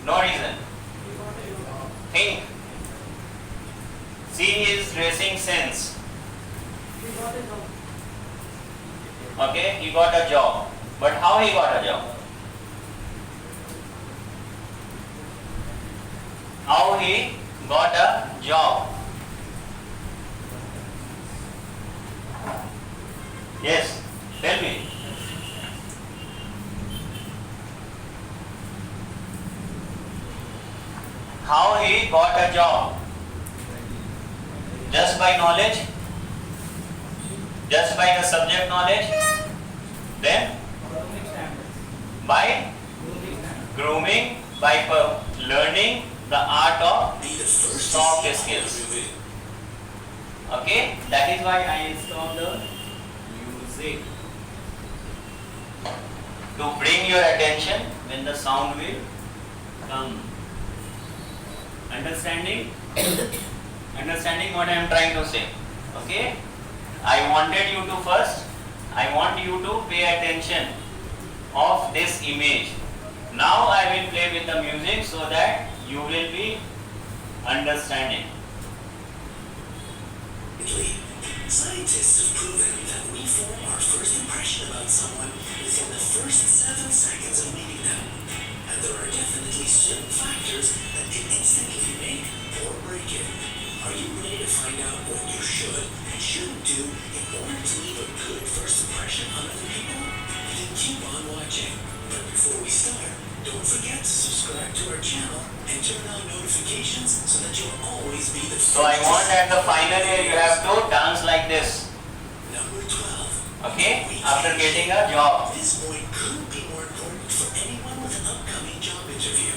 S1: No reason. Think. See his dressing sense. Okay, he got a job. But how he got a job? How he got a job? Yes, tell me. How he got a job? Just by knowledge? Just by the subject knowledge? Then? By grooming, by learning the art of soft skills. Okay, that is why I installed the music to bring your attention when the sound will come. Understanding? Understanding what I am trying to say. Okay? I wanted you to first, I want you to pay attention of this image. Now I will play with the music so that you will be understanding.
S3: Scientists have proven that we form our first impression about someone within the first 7 seconds of meeting them. And there are definitely certain factors that can instantly make or break it. Are you ready to find out what you should and shouldn't do in order to leave a good first impression on other people? Then keep on watching. But before we start, don't forget to subscribe to our channel and turn on notifications so that you'll always be the first.
S1: So I want at the final year you have to dance like this.
S3: Number 12.
S1: Okay, after getting a job.
S3: This point couldn't be more important for anyone with an upcoming job interview.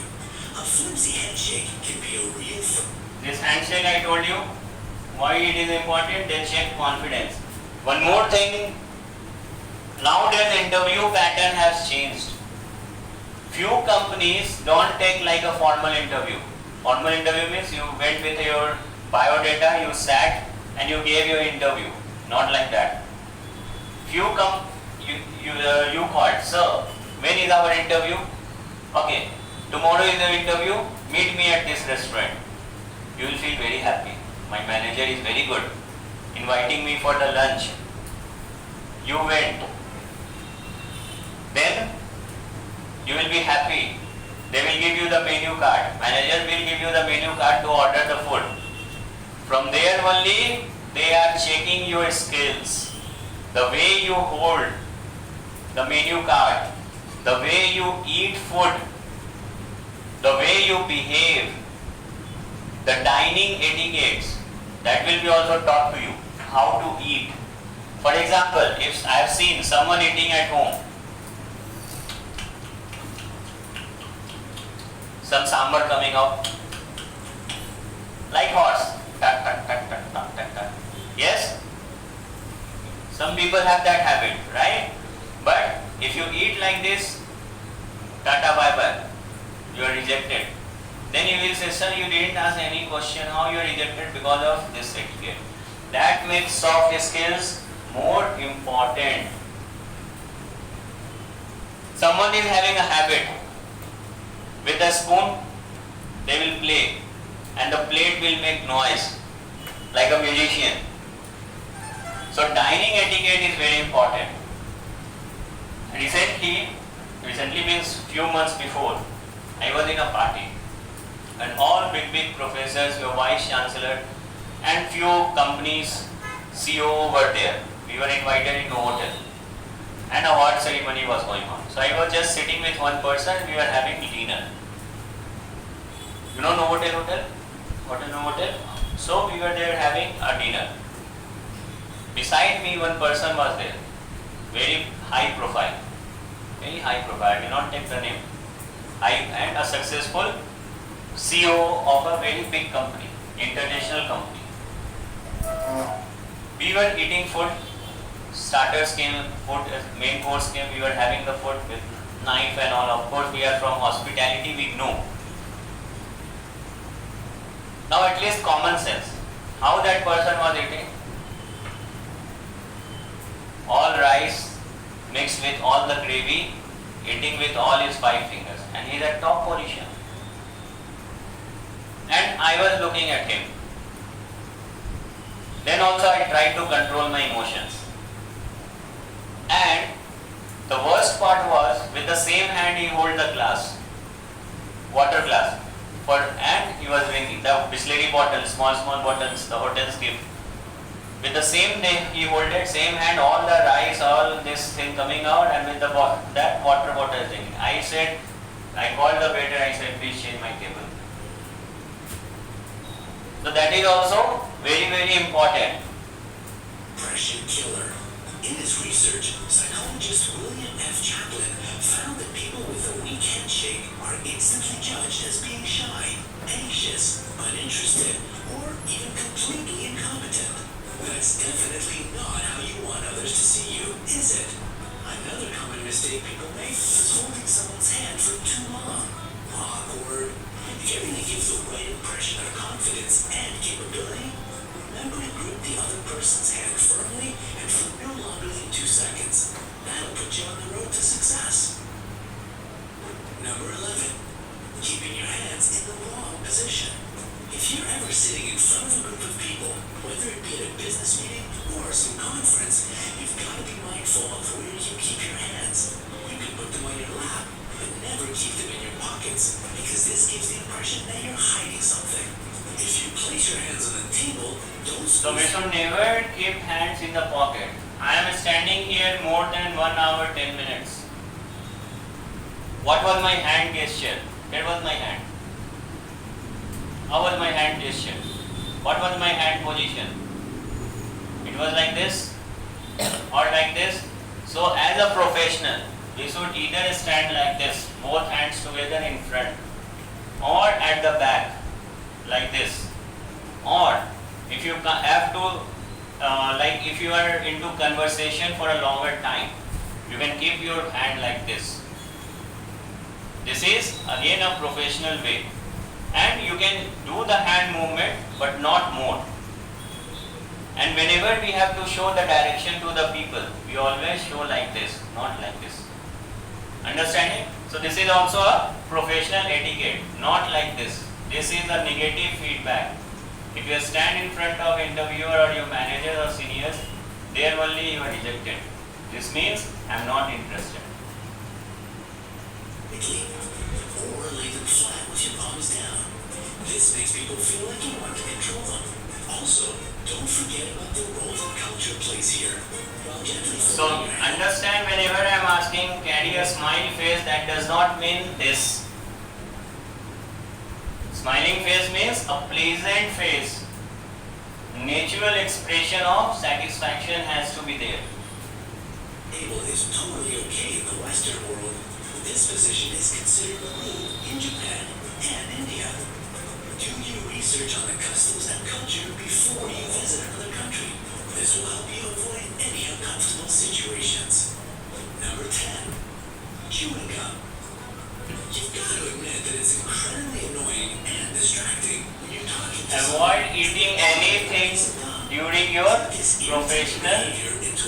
S3: A flimsy handshake can be a real
S1: This handshake I told you, why it is important, they check confidence. One more thing, nowadays interview pattern has changed. Few companies don't take like a formal interview. Formal interview means you went with your biodata, you sat and you gave your interview. Not like that. You called, sir, when is our interview? Okay, tomorrow is the interview, meet me at this restaurant. You will feel very happy. My manager is very good, inviting me for the lunch. You went. Then you will be happy. They will give you the menu card. Manager will give you the menu card to order the food. From there only they are checking your skills. The way you hold the menu card, the way you eat food, the way you behave, the dining etiquettes, that will be also taught to you, how to eat. For example, if I have seen someone eating at home, some sambar coming out, like horse, tak, tak, tak, tak, tak, tak, tak. Yes? Some people have that habit, right? But if you eat like this, tata bye bye, you are rejected. Then you will say, sir, you didn't ask any question, how you are rejected because of this etiquette. That makes soft skills more important. Someone is having a habit, with a spoon, they will play, and the plate will make noise, like a musician. So dining etiquette is very important. Recently means few months before, I was in a party and all big professors, your vice chancellor and few companies CEO were there. We were invited in a hotel and a award ceremony was going on. So I was just sitting with one person, we were having dinner. You know Novotel Hotel? Hotel Novotel? So we were there having a dinner. Beside me one person was there, very high profile, I will not take the name, and a successful CEO of a very big company, international company. We were eating food, starters came, food, main course came, we were having the food with knife and all. Of course we are from hospitality, we know. Now at least common sense, how that person was eating? All rice mixed with all the gravy, eating with all his 5 fingers, and he is at top position. And I was looking at him. Then also I tried to control my emotions. And the worst part was, with the same hand he held the glass, water glass, and he was drinking the Bisleri bottles, small bottles, the hotels give. With the same he holded, same hand, all the rice, all this thing coming out, and with that water bottle drinking. I called the waiter, I said, please change my table. So that is also very important.
S3: impression killer. In his research, psychologist William F. Chaplin found that people with a weak handshake are instantly judged as being shy, anxious, uninterested, or even completely incompetent. That's definitely not how you want others to see you, is it? Another common mistake people make is holding someone's hand for too long. Awkward. If you really give the right impression of confidence and capability, remember to grip the other person's hand firmly and for no longer than 2 seconds. That'll put you on the road to success. Number 11. Keeping your hands in the wrong position. If you're ever sitting in front of a group of people, whether it be at a business meeting or some conference, you've got to be mindful of where you keep your hands. You can put them on your lap, but never keep them in your pockets, because this gives the impression that you're hiding something. If you place your hands on the table, don't
S1: So we should never keep hands in the pocket. I am standing here more than 1 hour 10 minutes. What was my hand gesture? That was my hand. How was my hand gesture? What was my hand position? It was like this. or like this. So as a professional, we should either stand like this, both hands together in front, or at the back, like this. Or if you have to, like if you are into conversation for a longer time, you can keep your hand like this. This is again a professional way, and you can do the hand movement but not more. And whenever we have to show the direction to the people, we always show like this, not like this. Understanding? So this is also a professional etiquette, not like this. This is a negative feedback. If you stand in front of interviewer or your managers or seniors, there only you are rejected. This means I am not interested.
S3: Quickly, or lay them flat with your palms down. This makes people feel like you want to control them. Also, don't forget about the role that culture plays here. While gently
S1: So
S3: folding your hands,
S1: understand, whenever I am asking carry a smile face, that does not mean this. Smiling face means a pleasant face. Natural expression of satisfaction has to be there.
S3: Abel is totally okay in the Western world. This position is considered a rule in Japan and India. Do your research on the customs and culture before you visit another country. This will help you avoid any uncomfortable situations. Number 10. Chewing gum. You've got to admit that it's incredibly annoying and distracting when you're talking to
S1: Avoid eating anything during your professional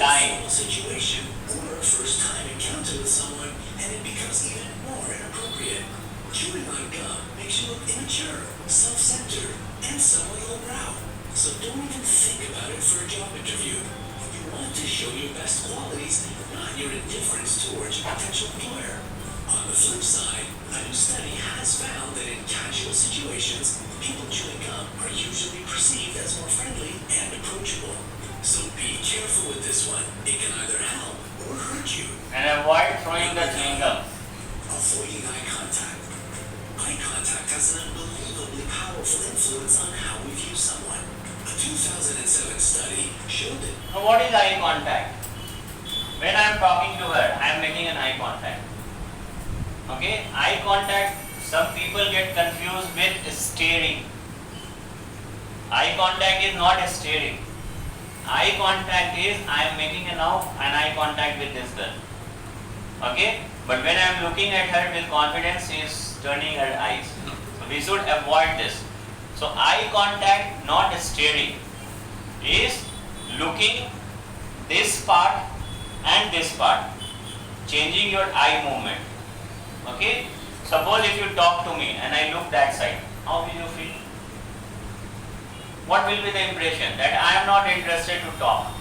S1: time.
S3: situation or a first time encounter with someone, and it becomes even more inappropriate. Chewing on gum makes you look immature, self-centered, and somewhat lowbrow. So don't even think about it for a job interview. You want to show your best qualities, not your indifference towards your potential employer. On the flip side, a new study has found that in casual situations, people chewing gum are usually perceived as more friendly and approachable. So be careful with this one. It can either help or hurt you.
S1: And avoid throwing the chewing gum.
S3: Avoiding eye contact. Eye contact has an unbelievably powerful influence on how we view someone. A 2007 study showed that
S1: Now what is eye contact? When I am talking to her, I am making an eye contact. Okay, eye contact, some people get confused with staring. Eye contact is not staring. Eye contact is I am making an eye contact with this girl. Okay, but when I am looking at her with confidence, she is turning her eyes. So we should avoid this. So eye contact, not staring, is looking this part and this part, changing your eye movement. Okay, suppose if you talk to me and I look that side, how will you feel? What will be the impression? That I am not interested to talk,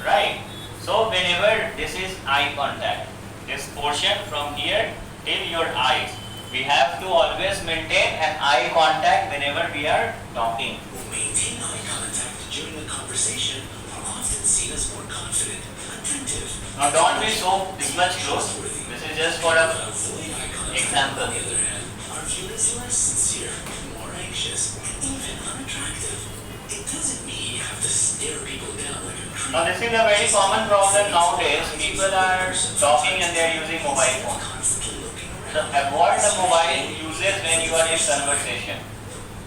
S1: right? So whenever this is eye contact, this portion from here till your eyes, we have to always maintain an eye contact whenever we are talking.
S3: who maintain eye contact during a conversation are often seen as more confident, attentive.
S1: Now don't be so this much close. This is just for a
S3: Avoid eye contact,
S1: example.
S3: on the other hand, are viewed as less sincere, more anxious, even unattractive. It doesn't mean you have to stare people down like a creep.
S1: Now this is a very common problem nowadays. People are talking and they are using mobile phone.
S3: Constantly looking
S1: So
S3: around.
S1: avoid the mobile usage when you are in conversation.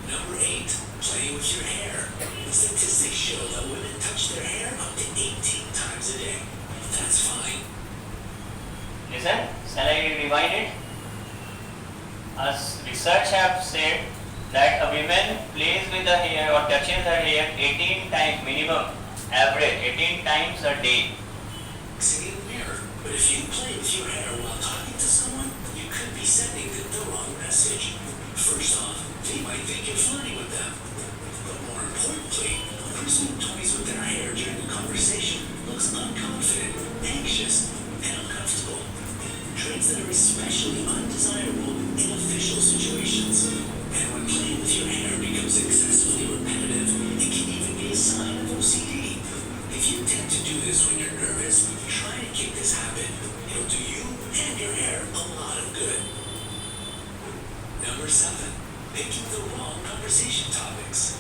S3: Number 8, playing with your hair. Statistics show that women touch their hair up to 18 times a day. That's fine.
S1: Listen, shall I rewind it? As research have said that a woman plays with her hair or touches her hair 18 times minimum, average 18 times a day.
S3: Sitting in the mirror. But if you play with your hair while talking to someone, you could be sending them the wrong message. First off, they might think you're flirting with them. But more importantly, a person who toys with their hair during a conversation looks unconfident, anxious, and uncomfortable. Traits that are especially undesirable in official situations. And when playing with your hair becomes excessively repetitive, it can even be a sign of OCD. If you tend to do this when you're nervous, try to kick this habit. It'll do you and your hair a lot of good. Number 7, picking the wrong conversation topics.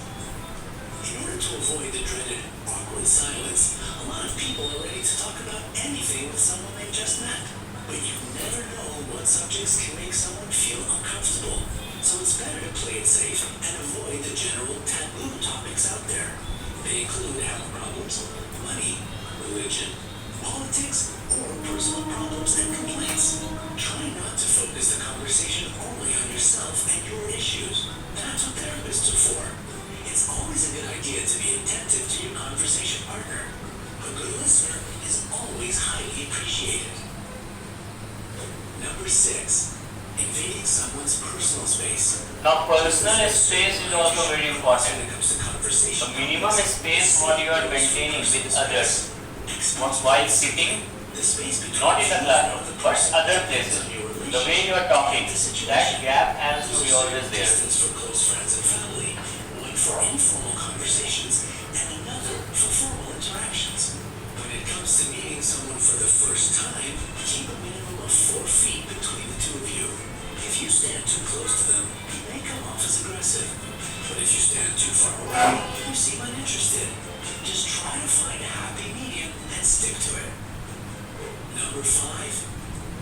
S3: In order to avoid the dreaded awkward silence, a lot of people are ready to talk about anything with someone they just met. But you never know what subjects can make someone feel uncomfortable. So it's better to play it safe and avoid the general taboo topics out there. They include health problems, money, religion, politics, or personal problems and complaints. Try not to focus the conversation only on yourself and your issues. That's what therapists are for. It's always a good idea to be attentive to your conversation partner. A good listener is always highly appreciated. Number 6. Invading someone's personal space.
S1: Now personal space is also very important.
S3: When it comes to conversation,
S1: The minimum space what you are maintaining with others while sitting,
S3: the space between
S1: not in the
S3: you
S1: classroom,
S3: and the
S1: but
S3: person
S1: other
S3: depends
S1: places.
S3: on your
S1: The way you are talking, that gap has to be always there.
S3: Distance for close friends and family, one for informal conversations, and another for formal interactions. When it comes to meeting someone for the first time, keep a minimum of 4 feet between the two of you. If you stand too close to them, you may come off as aggressive. But if you stand too far away, you seem uninterested. Just try to find a happy medium and stick to it. Number 5.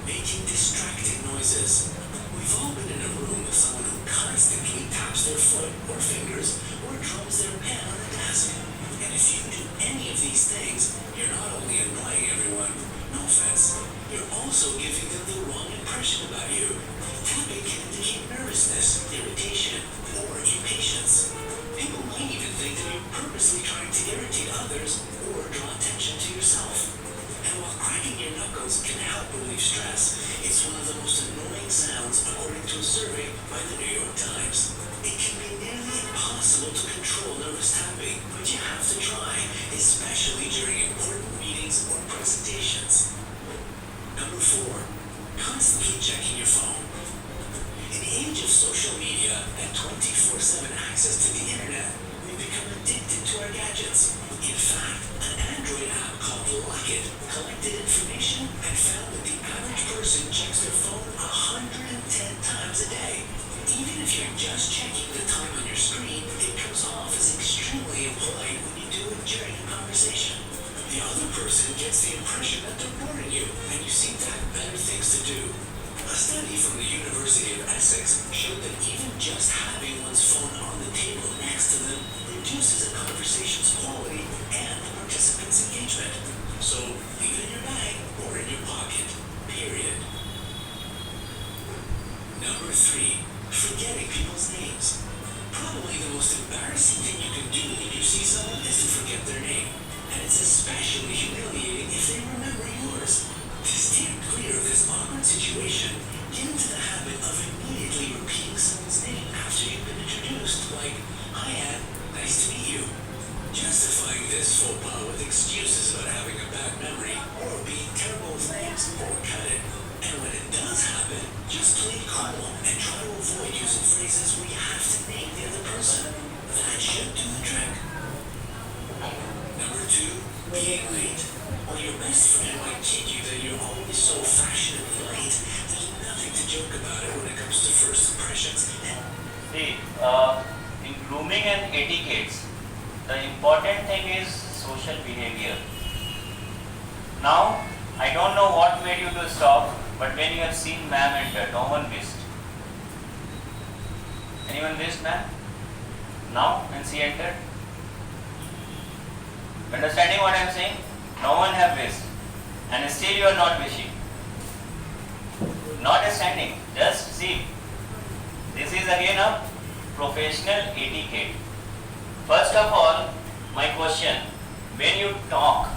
S3: Making distracting noises. We've all been in a room with someone who constantly taps their foot or fingers or drums their pen on a desk. And if you do any of these things, you're not only annoying everyone, no offense, you're also giving them the wrong impression about you. Tapping can indicate nervousness, irritation, or impatience. People might even think that you're purposely trying to irritate others or draw attention to yourself. And while cracking your knuckles can help relieve stress, it's one of the most annoying sounds according to a survey by the New York Times. It can be nearly impossible to control nervous tapping, but you have to try, especially during important meetings or presentations. Number 4. Constantly checking your phone. In the age of social media and 24/7 access to the internet, we've become addicted to our gadgets. In fact, an Android app called Locket collected information and found that the average person checks their phone 110 times a day. Even if you're just checking the time on your screen, it comes off as extremely impolite when you do it during a conversation. The other person gets the impression that they're boring you, and you seem to have better things to do. A study from the University of Essex showed that even just having one's phone on the table next to them reduces a conversation's quality and the participant's engagement. So leave it in your bag or in your pocket, period. Number 3. Forgetting people's names. Probably the most embarrassing thing you can do when you see someone is to forget their name. And it's especially humiliating if they remember yours. To steer clear of this awkward situation, get into the habit of immediately repeating someone's name after you've been introduced, like, "Hi, Ann, nice to meet you." Justifying this faux pas with excuses about having a bad memory or being terrible with names won't cut it. And when it does happen, just play it cool and try to avoid using phrases where you have to name the other person. That should do the trick. Number 2, being late. While your best friend might kid you that you're always so fashionably late, there's nothing to joke about it when it comes to first impressions.
S1: See, in grooming and etiquettes, the important thing is social behavior. Now, I don't know what made you to stop, but when you have seen ma'am enter, no one wished. Anyone wished, ma'am? Now, when she entered? Understanding what I am saying? No one have wished. And still you are not wishing. Not standing, just see. This is again a professional etiquette. First of all, my question, when you talk,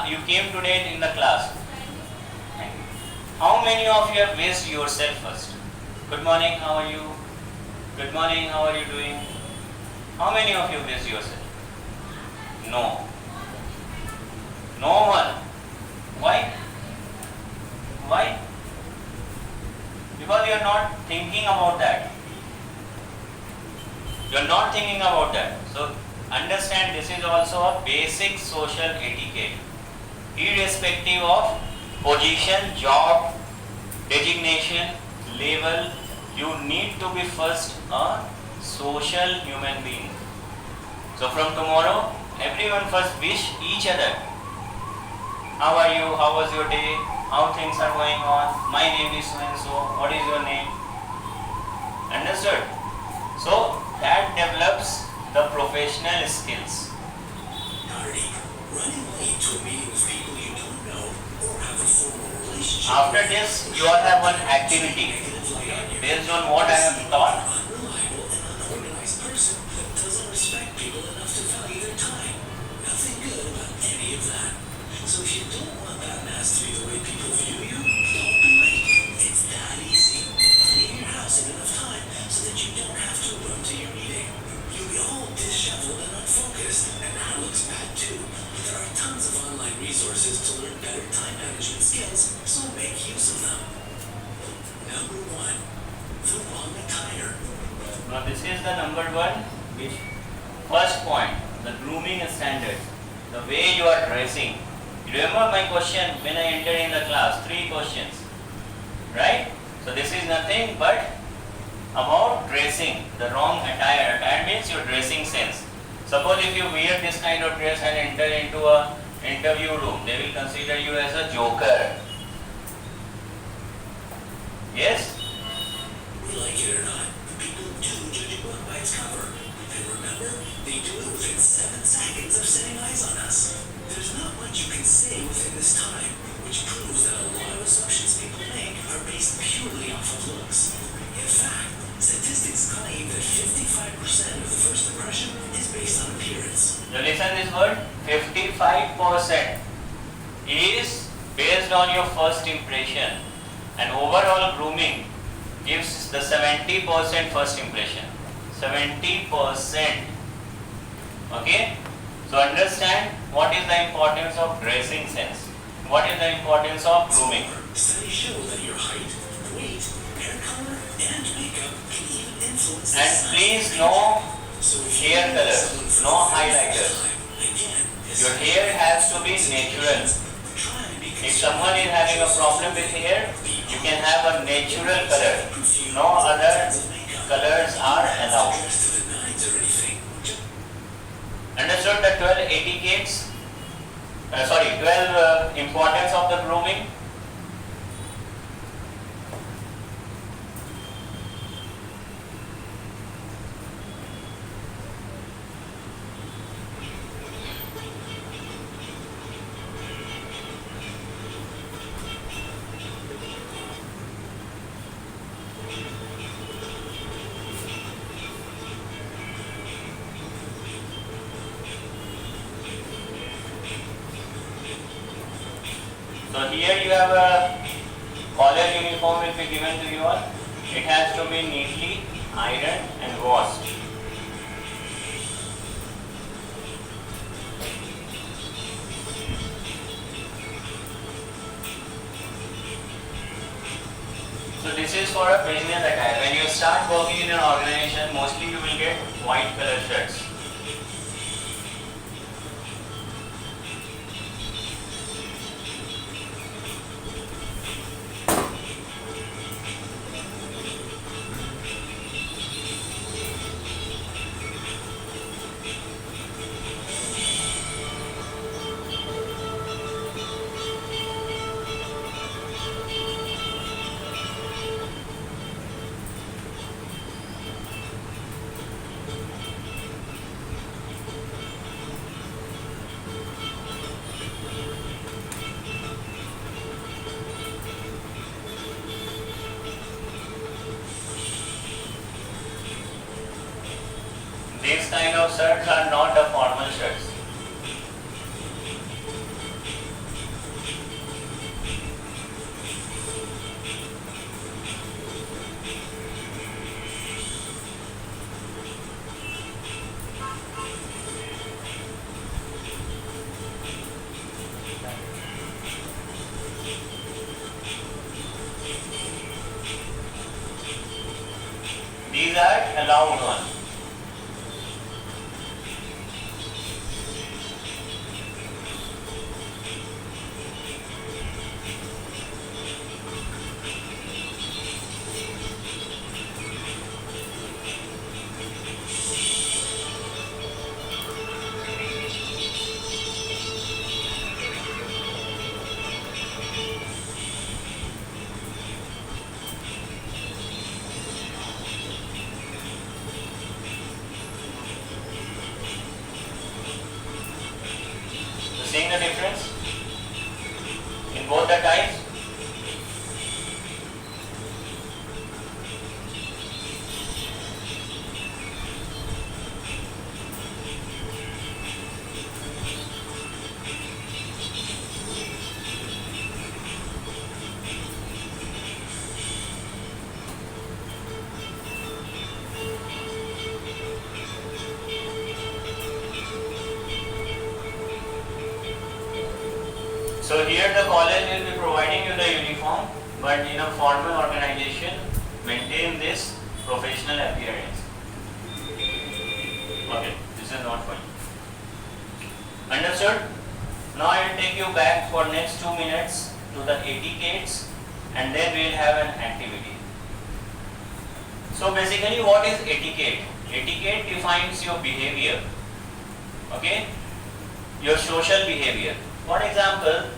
S1: you came today in the class. How many of you have wished yourself first? Good morning, how are you? Good morning, how are you doing? How many of you wished yourself? No. No one. Why? Why? Because you are not thinking about that. You are not thinking about that. So understand, this is also a basic social etiquette. Irrespective of position, job, designation, level, you need to be first a social human being. So from tomorrow, everyone first wish each other. How are you? How was your day? How things are going on? My name is so and so. What is your name? Understood? So that develops the professional skills.
S3: Artie, running late to a meeting with people you don't know or have a formal relationship.
S1: After this, you all have one activity. Based on what I have taught,
S3: Unreliable and unorganized person that doesn't respect people enough to value their time. Nothing good about any of that. So if you don't want that mask to be the way people view you, don't be late. It's that easy. Leave your house in enough time so that you don't have to run to your meeting. You'll be all disheveled and unfocused, and that looks bad too. There are tons of online resources to learn better time management skills, so make use of them. Number 1. The wrong attire.
S1: now this is the number one, which first point, the grooming standards, the way you are dressing. You remember my question when I entered in the class, 3 questions, right? So this is nothing but about dressing, the wrong attire. Attire means your dressing sense. Suppose if you wear this kind of dress and enter into a interview room, they will consider you as a joker. Yes?
S3: We like it or not, people do judge a book by its cover. And remember, they do it within 7 seconds of setting eyes on us. There's not much you can say within this time, which proves that a lot of assumptions people make are based purely off of looks. In fact, statistics claim that 55% of the first impression is based on appearance.
S1: So listen this word, 55% is based on your first impression, and overall grooming gives the 70% first impression. 70%. Okay? So understand what is the importance of dressing sense. What is the importance of grooming.
S3: Studies show that your height, weight, hair color, and makeup can even influence the
S1: And
S3: size
S1: please
S3: of
S1: no
S3: So if you
S1: hair
S3: meet
S1: color,
S3: someone for
S1: no
S3: the first
S1: highlighters.
S3: time, again,
S1: Your hair has to be natural.
S3: try and be
S1: If someone is having a problem with hair, you can have a natural color. No other colors are allowed.
S3: dressed to the nines or anything.
S1: Understood the 12 etiquettes? 12 importance of the grooming? So here you have a collar uniform will be given to you all. It has to be neatly ironed and washed. So this is for a business attire. When you start working in an organization, mostly you will get white color shirts. These kind of shirts are not a formal shirts. These are allowed ones. So here the college will be providing you the uniform, but in a formal organization, maintain this professional appearance. Okay, this is not for you. Understood? Now I will take you back for next 2 minutes to the etiquettes, and then we will have an activity. So basically, what is etiquette? Etiquette defines your behavior. Okay? Your social behavior. For example,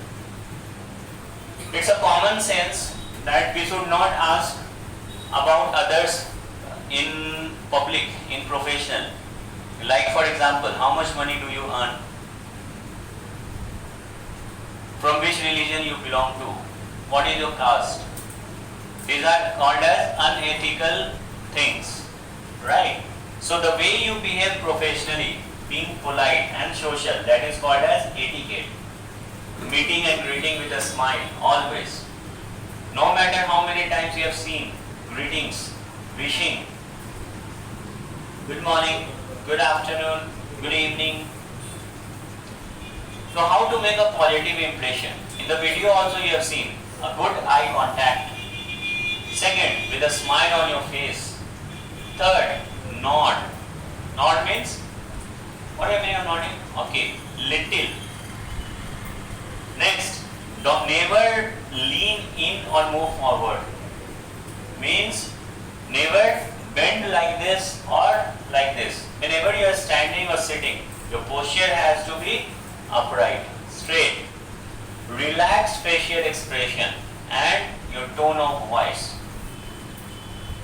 S1: it's a common sense that we should not ask about others in public, in professional. Like for example, how much money do you earn? From which religion you belong to? What is your caste? These are called as unethical things, right? So the way you behave professionally, being polite and social, that is called as etiquette. Meeting and greeting with a smile, always. No matter how many times you have seen greetings, wishing, good morning, good afternoon, good evening. So how to make a positive impression? In the video also you have seen a good eye contact. Second, with a smile on your face. Third, nod. Nod means, what do you mean of nodding? Okay, little. Next, don't never lean in or move forward. Means never bend like this or like this. Whenever you are standing or sitting, your posture has to be upright, straight. Relaxed facial expression and your tone of voice.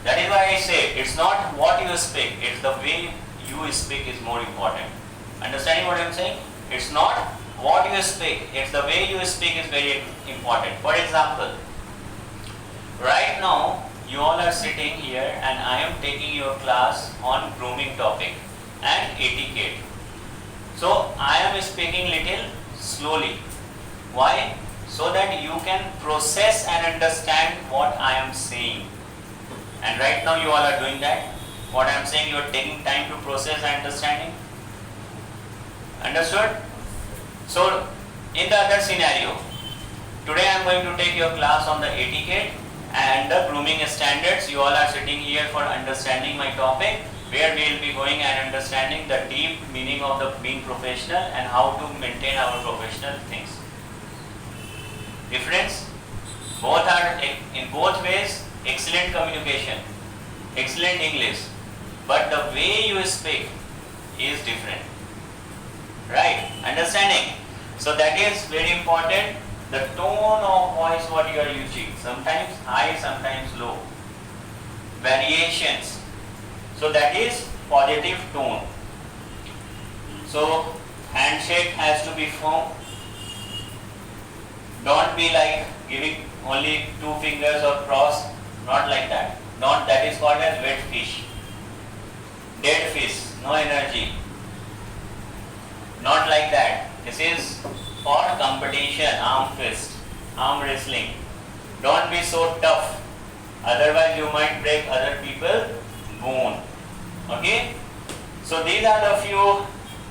S1: That is why I say it's not what you speak, it's the way you speak is more important. Understanding what I am saying? It's not what you speak, it's the way you speak is very important. For example, right now you all are sitting here and I am taking your class on grooming topic and etiquette. So I am speaking little slowly. Why? So that you can process and understand what I am saying. And right now you all are doing that. What I am saying, you are taking time to process and understanding. Understood? So in the other scenario, today I am going to take your class on the etiquette and the grooming standards. You all are sitting here for understanding my topic, where we will be going and understanding the deep meaning of the being professional and how to maintain our professional things. Difference? Both are in both ways excellent communication, excellent English, but the way you speak is different. Right? Understanding? So that is very important. The tone of voice what you are using, sometimes high, sometimes low. Variations. So that is positive tone. So handshake has to be firm. Don't be like giving only 2 fingers or cross, not like that. Not, that is called as wet fish. Dead fish, no energy. Not like that. This is for competition, arm fist, arm wrestling. Don't be so tough, otherwise you might break other people's bone. Okay? So these are the few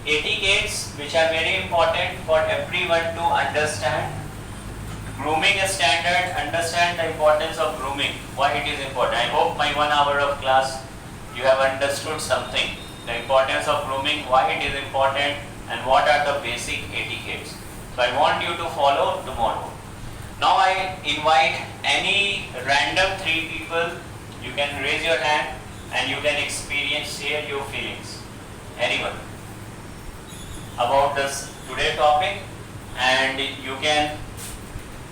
S1: etiquettes which are very important for everyone to understand. Grooming standard, understand the importance of grooming, why it is important. I hope my 1 hour of class you have understood something. The importance of grooming, why it is important, and what are the basic etiquettes. So I want you to follow tomorrow. Now I invite any random 3 people. You can raise your hand and you can experience, share your feelings. Anyone about this today topic, and you can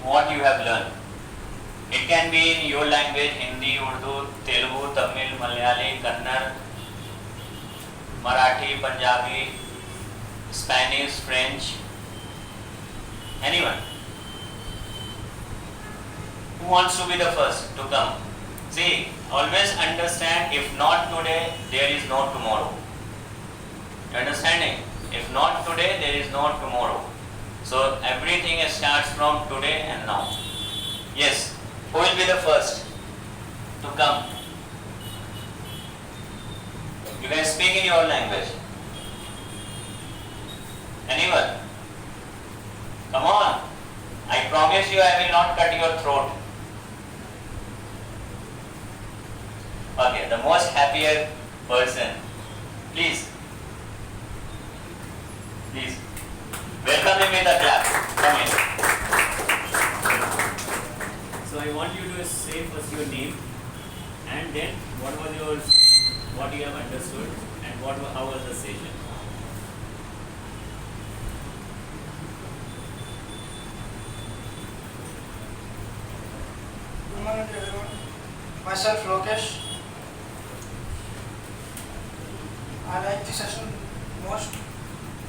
S1: what you have learned. It can be in your language, Hindi, Urdu, Telugu, Tamil, Malayali, Kannada, Marathi, Punjabi, Spanish, French. Anyone? Who wants to be the first to come? See, always understand, if not today, there is no tomorrow. You understanding? If not today, there is no tomorrow. So everything starts from today and now. Yes, who will be the first to come? You can speak in your language. Anyone? Come on. promise you I will not cut your throat. Okay, the most happier person. Please. Please. Welcome him with a clap. Come in.
S4: So I want you to say first your name and then what you have understood and how was the session.
S5: Good morning to everyone. Myself Lokesh. I like this session most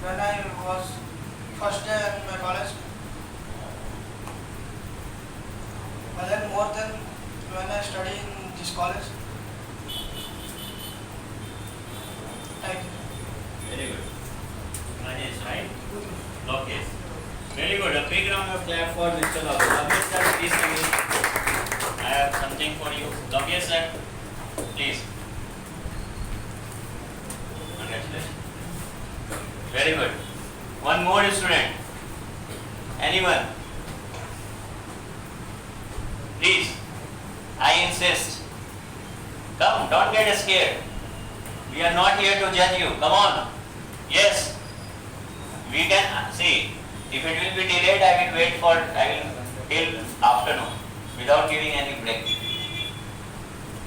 S5: when I was first day in my college. I learned more than when I study in this college. Thank you.
S4: Very good. Rajesh, right? Lokesh. Very good. A big round of clap for Mr. Lokesh. Lokesh sir, please come in. I have something for you. Lokesh sir, please. Congratulations. Very good. One more student. Anyone? Please. I insist. Come, don't get scared. We are not here to judge you. Come on. Yes. We can see. If it will be delayed, I will wait till afternoon without giving any break.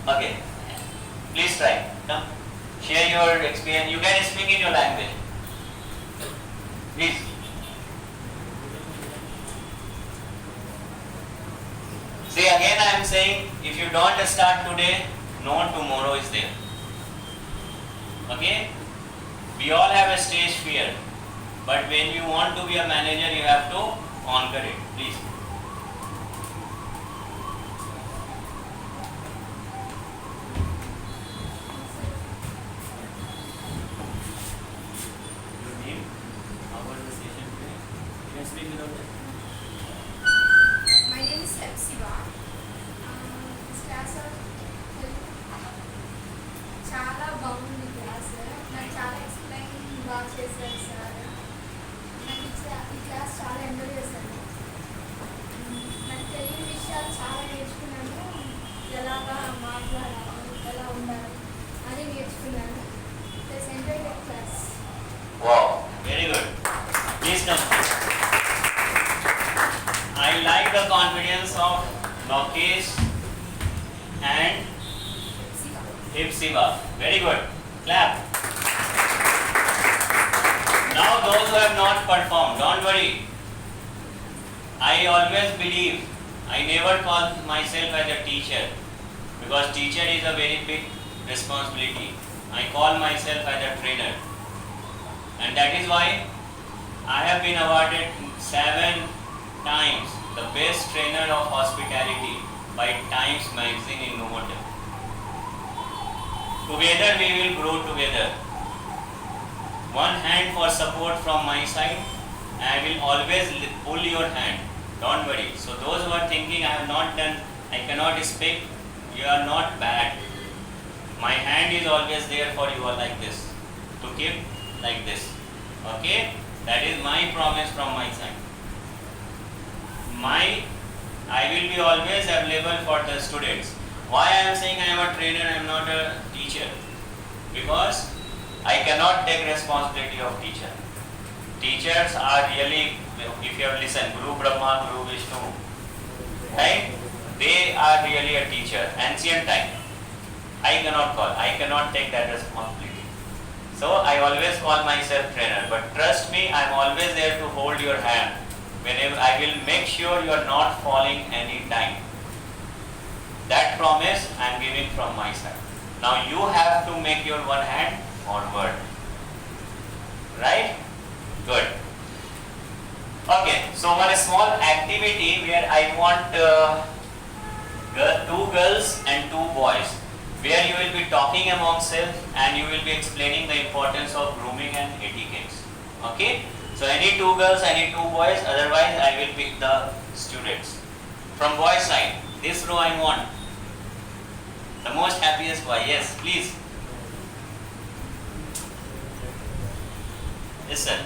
S4: Okay. Please try. Come. Share your experience. You can speak in your language. Please. See, again I am saying, if you don't start today, no tomorrow is there. Okay? We all have a stage fear. But when you want to be a manager, you have to conquer it. Please. Your name? How was the session today? You can speak without that.
S2: My name is Hepsiba. This class చాలా బాగుంది class. నాకు చాలా explain బాగా చేశారు sir. నాకు ఈ class చాలా enjoy చేశాను. నాకు తెలియని విషయాలు చాలా నేర్చుకున్నాను. ఎలాగా మాట్లాడాలి, ఎలా ఉండాలి అని నేర్చుకున్నాను. Plus enjoy the class.
S1: Wow, very good. Please come. I like the confidence of Lokesh and Hepsiba. Very good. Clap. Now those who have not performed, don't worry. I always believe, I never call myself as a teacher because teacher is a very big responsibility. I call myself as a trainer. And that is why I have been awarded 7 times the best trainer of hospitality by Times Magazine in Novotel. Together we will grow together. One hand for support from my side. I will always pull your hand. Don't worry. So those who are thinking I have not done, I cannot speak, you are not bad. My hand is always there for you all like this. To keep like this. Okay? That is my promise from my side. I will be always available for the students. Why I am saying I am a trainer, I am not a teacher? Because I cannot take responsibility of teacher. Teachers are really, if you have listened, Guru Brahma, Guru Vishnu, right? They are really a teacher. Ancient time. I cannot take that responsibility. So I always call myself trainer. But trust me, I am always there to hold your hand. Whenever I will make sure you are not falling any time. That promise I am giving from my side. Now you have to make your one hand forward. Right? Good. Okay, so one small activity where I want 2 girls and 2 boys, where you will be talking among self and you will be explaining the importance of grooming and etiquette. Okay? So any 2 girls, any 2 boys, otherwise I will pick the students. From boys side, this row I want. The most happiest boy, yes, please. Yes sir,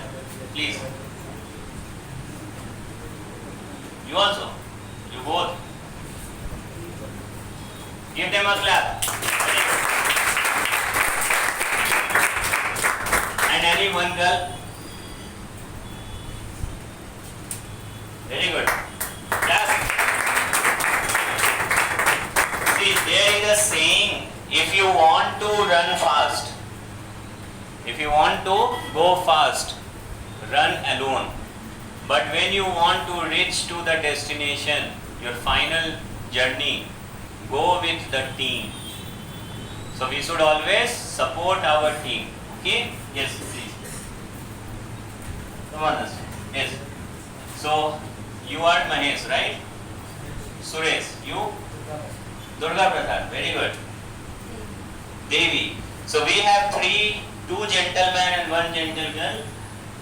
S1: please. You also. You both. Give them a clap. And any one girl. Very good. Class. See, there is a saying, if you want to run fast, if you want to go fast, run alone. But when you want to reach to the destination, your final journey, go with the team. So we should always support our team. Okay? Yes, please. Come on, yes. So you are Mahesh, right? Suresh, you? Durga Prasad, very good. Devi. So we have two gentlemen and one gentle girl.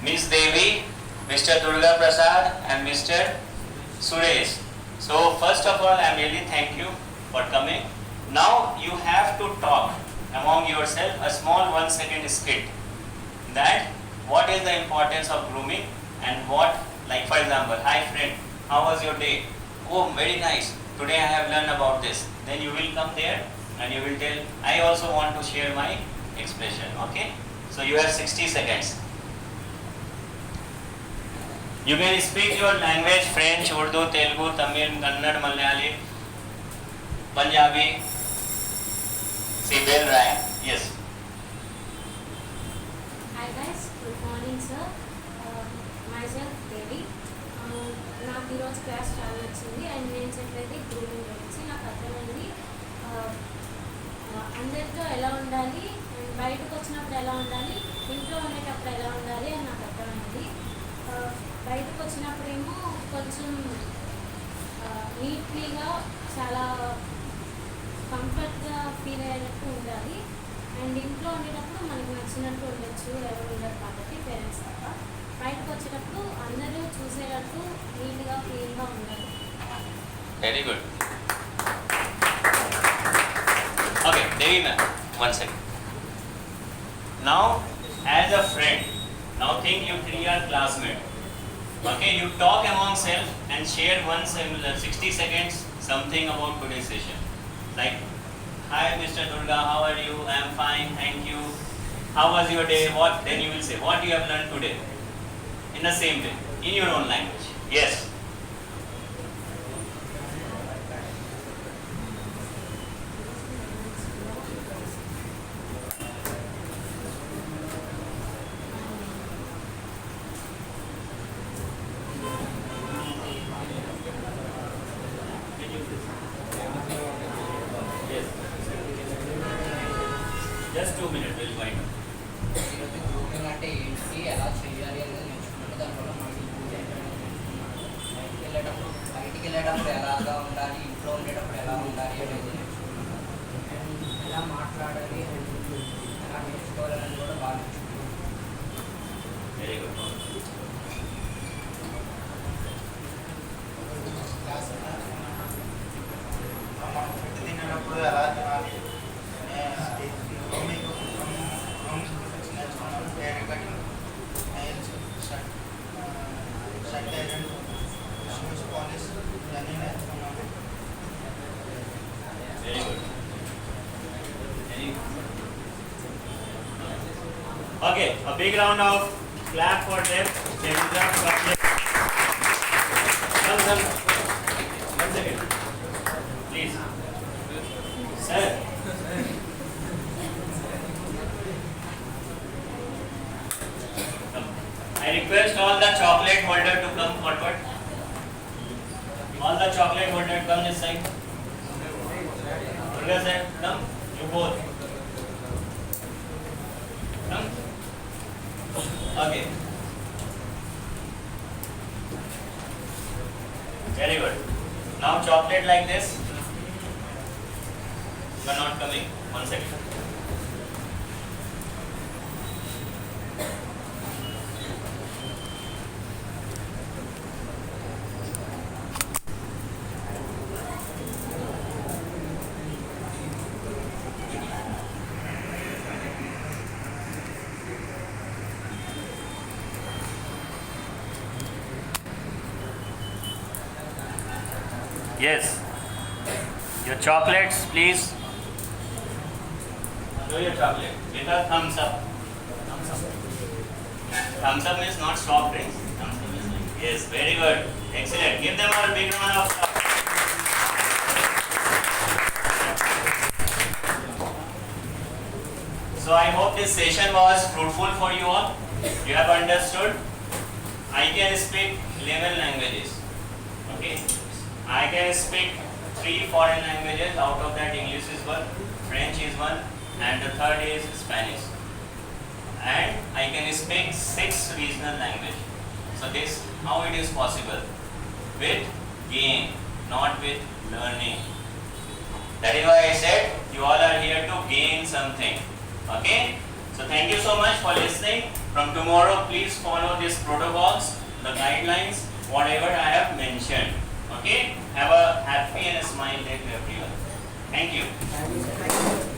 S1: Miss Devi, Mr. Durga Prasad and Mr. Suresh. So first of all, I really thank you for coming. Now you have to talk among yourself a small 1 second skit. That what is the importance of grooming and what, like for example, hi friend, how was your day? Oh, very nice. Today I have learned about this. Then you will come there and you will tell, I also want to share my expression. Okay? So you have 60 seconds. You can speak your language, French, Urdu, Telugu, Tamil, Kannada, Malayali, Punjabi. See, bell rang. Yes.
S6: Hi guys, good morning sir. Myself Devi. నాకు ఈరోజు class చాలా నచ్చింది and నేను చెప్పేది grooming గురించి నాకు అర్థమైంది. అందరితో ఎలా ఉండాలి అండ్ బయటకు వచ్చినప్పుడు ఎలా ఉండాలి, ఇంట్లో ఉండేటప్పుడు ఎలా ఉండాలి అని నాకు అర్థమైంది. బయటకు వచ్చినప్పుడేమో కొంచెం నీట్లీగా చాలా కంఫర్ట్గా ఫీల్ అయ్యేటట్టు ఉండాలి అండ్ ఇంట్లో ఉండేటప్పుడు మనకు నచ్చినట్టు ఉండొచ్చు, ఎవరు ఉండరు కాబట్టి పేరెంట్స్ తప్ప. బయటకు వచ్చేటప్పుడు అందరూ చూసేటట్టు నీట్గా క్లీన్గా ఉండాలి.
S1: Very good. Okay, Devi ma'am, 1 second. Now, as a friend, now think you three are classmates. Okay, you talk among self and share 60 seconds something about today's session. Like, hi Mr. Durga, how are you? I am fine, thank you. How was your day? What? Then you will say, what you have learned today? In the same way, in your own language. Yes. Just 2 minutes, we'll wind up.
S7: Grooming అంటే ఏంటి, ఎలా చేయాలి అనేది నేర్చుకున్నాను. దానివల్ల మనకి బయటికి వెళ్ళేటప్పుడు ఎలాగా ఉండాలి, ఇంట్లో ఉండేటప్పుడు ఎలా ఉండాలి అనేది నేర్చుకున్నాను. అండ్ ఎలా మాట్లాడాలి అండ్ ఎలా నేర్చుకోవాలని కూడా బాగా నేర్చుకున్నాను.
S1: Very good.
S5: మనం ఫుడ్ తినేటప్పుడు ఎలా తినాలి, నేర్చుకున్నాను. Hair cutting, nails, shirt iron, shoes polish ఇవన్నీ నేర్చుకున్నాను.
S1: Very good. Okay, a big round of clap for them. They deserve to applaud. Come. 1 second. Please. Sir. Come. I request all the chocolate holder to come forward. All the chocolate holder come this side. Durga sir, come. You both. Come. Okay. Very good. Now chocolate like this. You are not coming. 1 second. Yes. Your chocolates, please. Do your chocolate with a thumbs up. Thumbs up means not soft drinks. Thumbs up is like, yes, very good. Excellent. Give them a big round of applause. So I hope this session was fruitful for you all. You have understood. I can speak 11 languages. Okay. I can speak 3 foreign languages. Out of that, English is one, French is one, and the third is Spanish. And I can speak 6 regional languages. So this, how it is possible? With gain, not with learning. That is why I said you all are here to gain something. Okay? So thank you so much for listening. From tomorrow, please follow these protocols, the guidelines, whatever I have mentioned. Okay? Have a happy and a smile day to everyone. Thank you.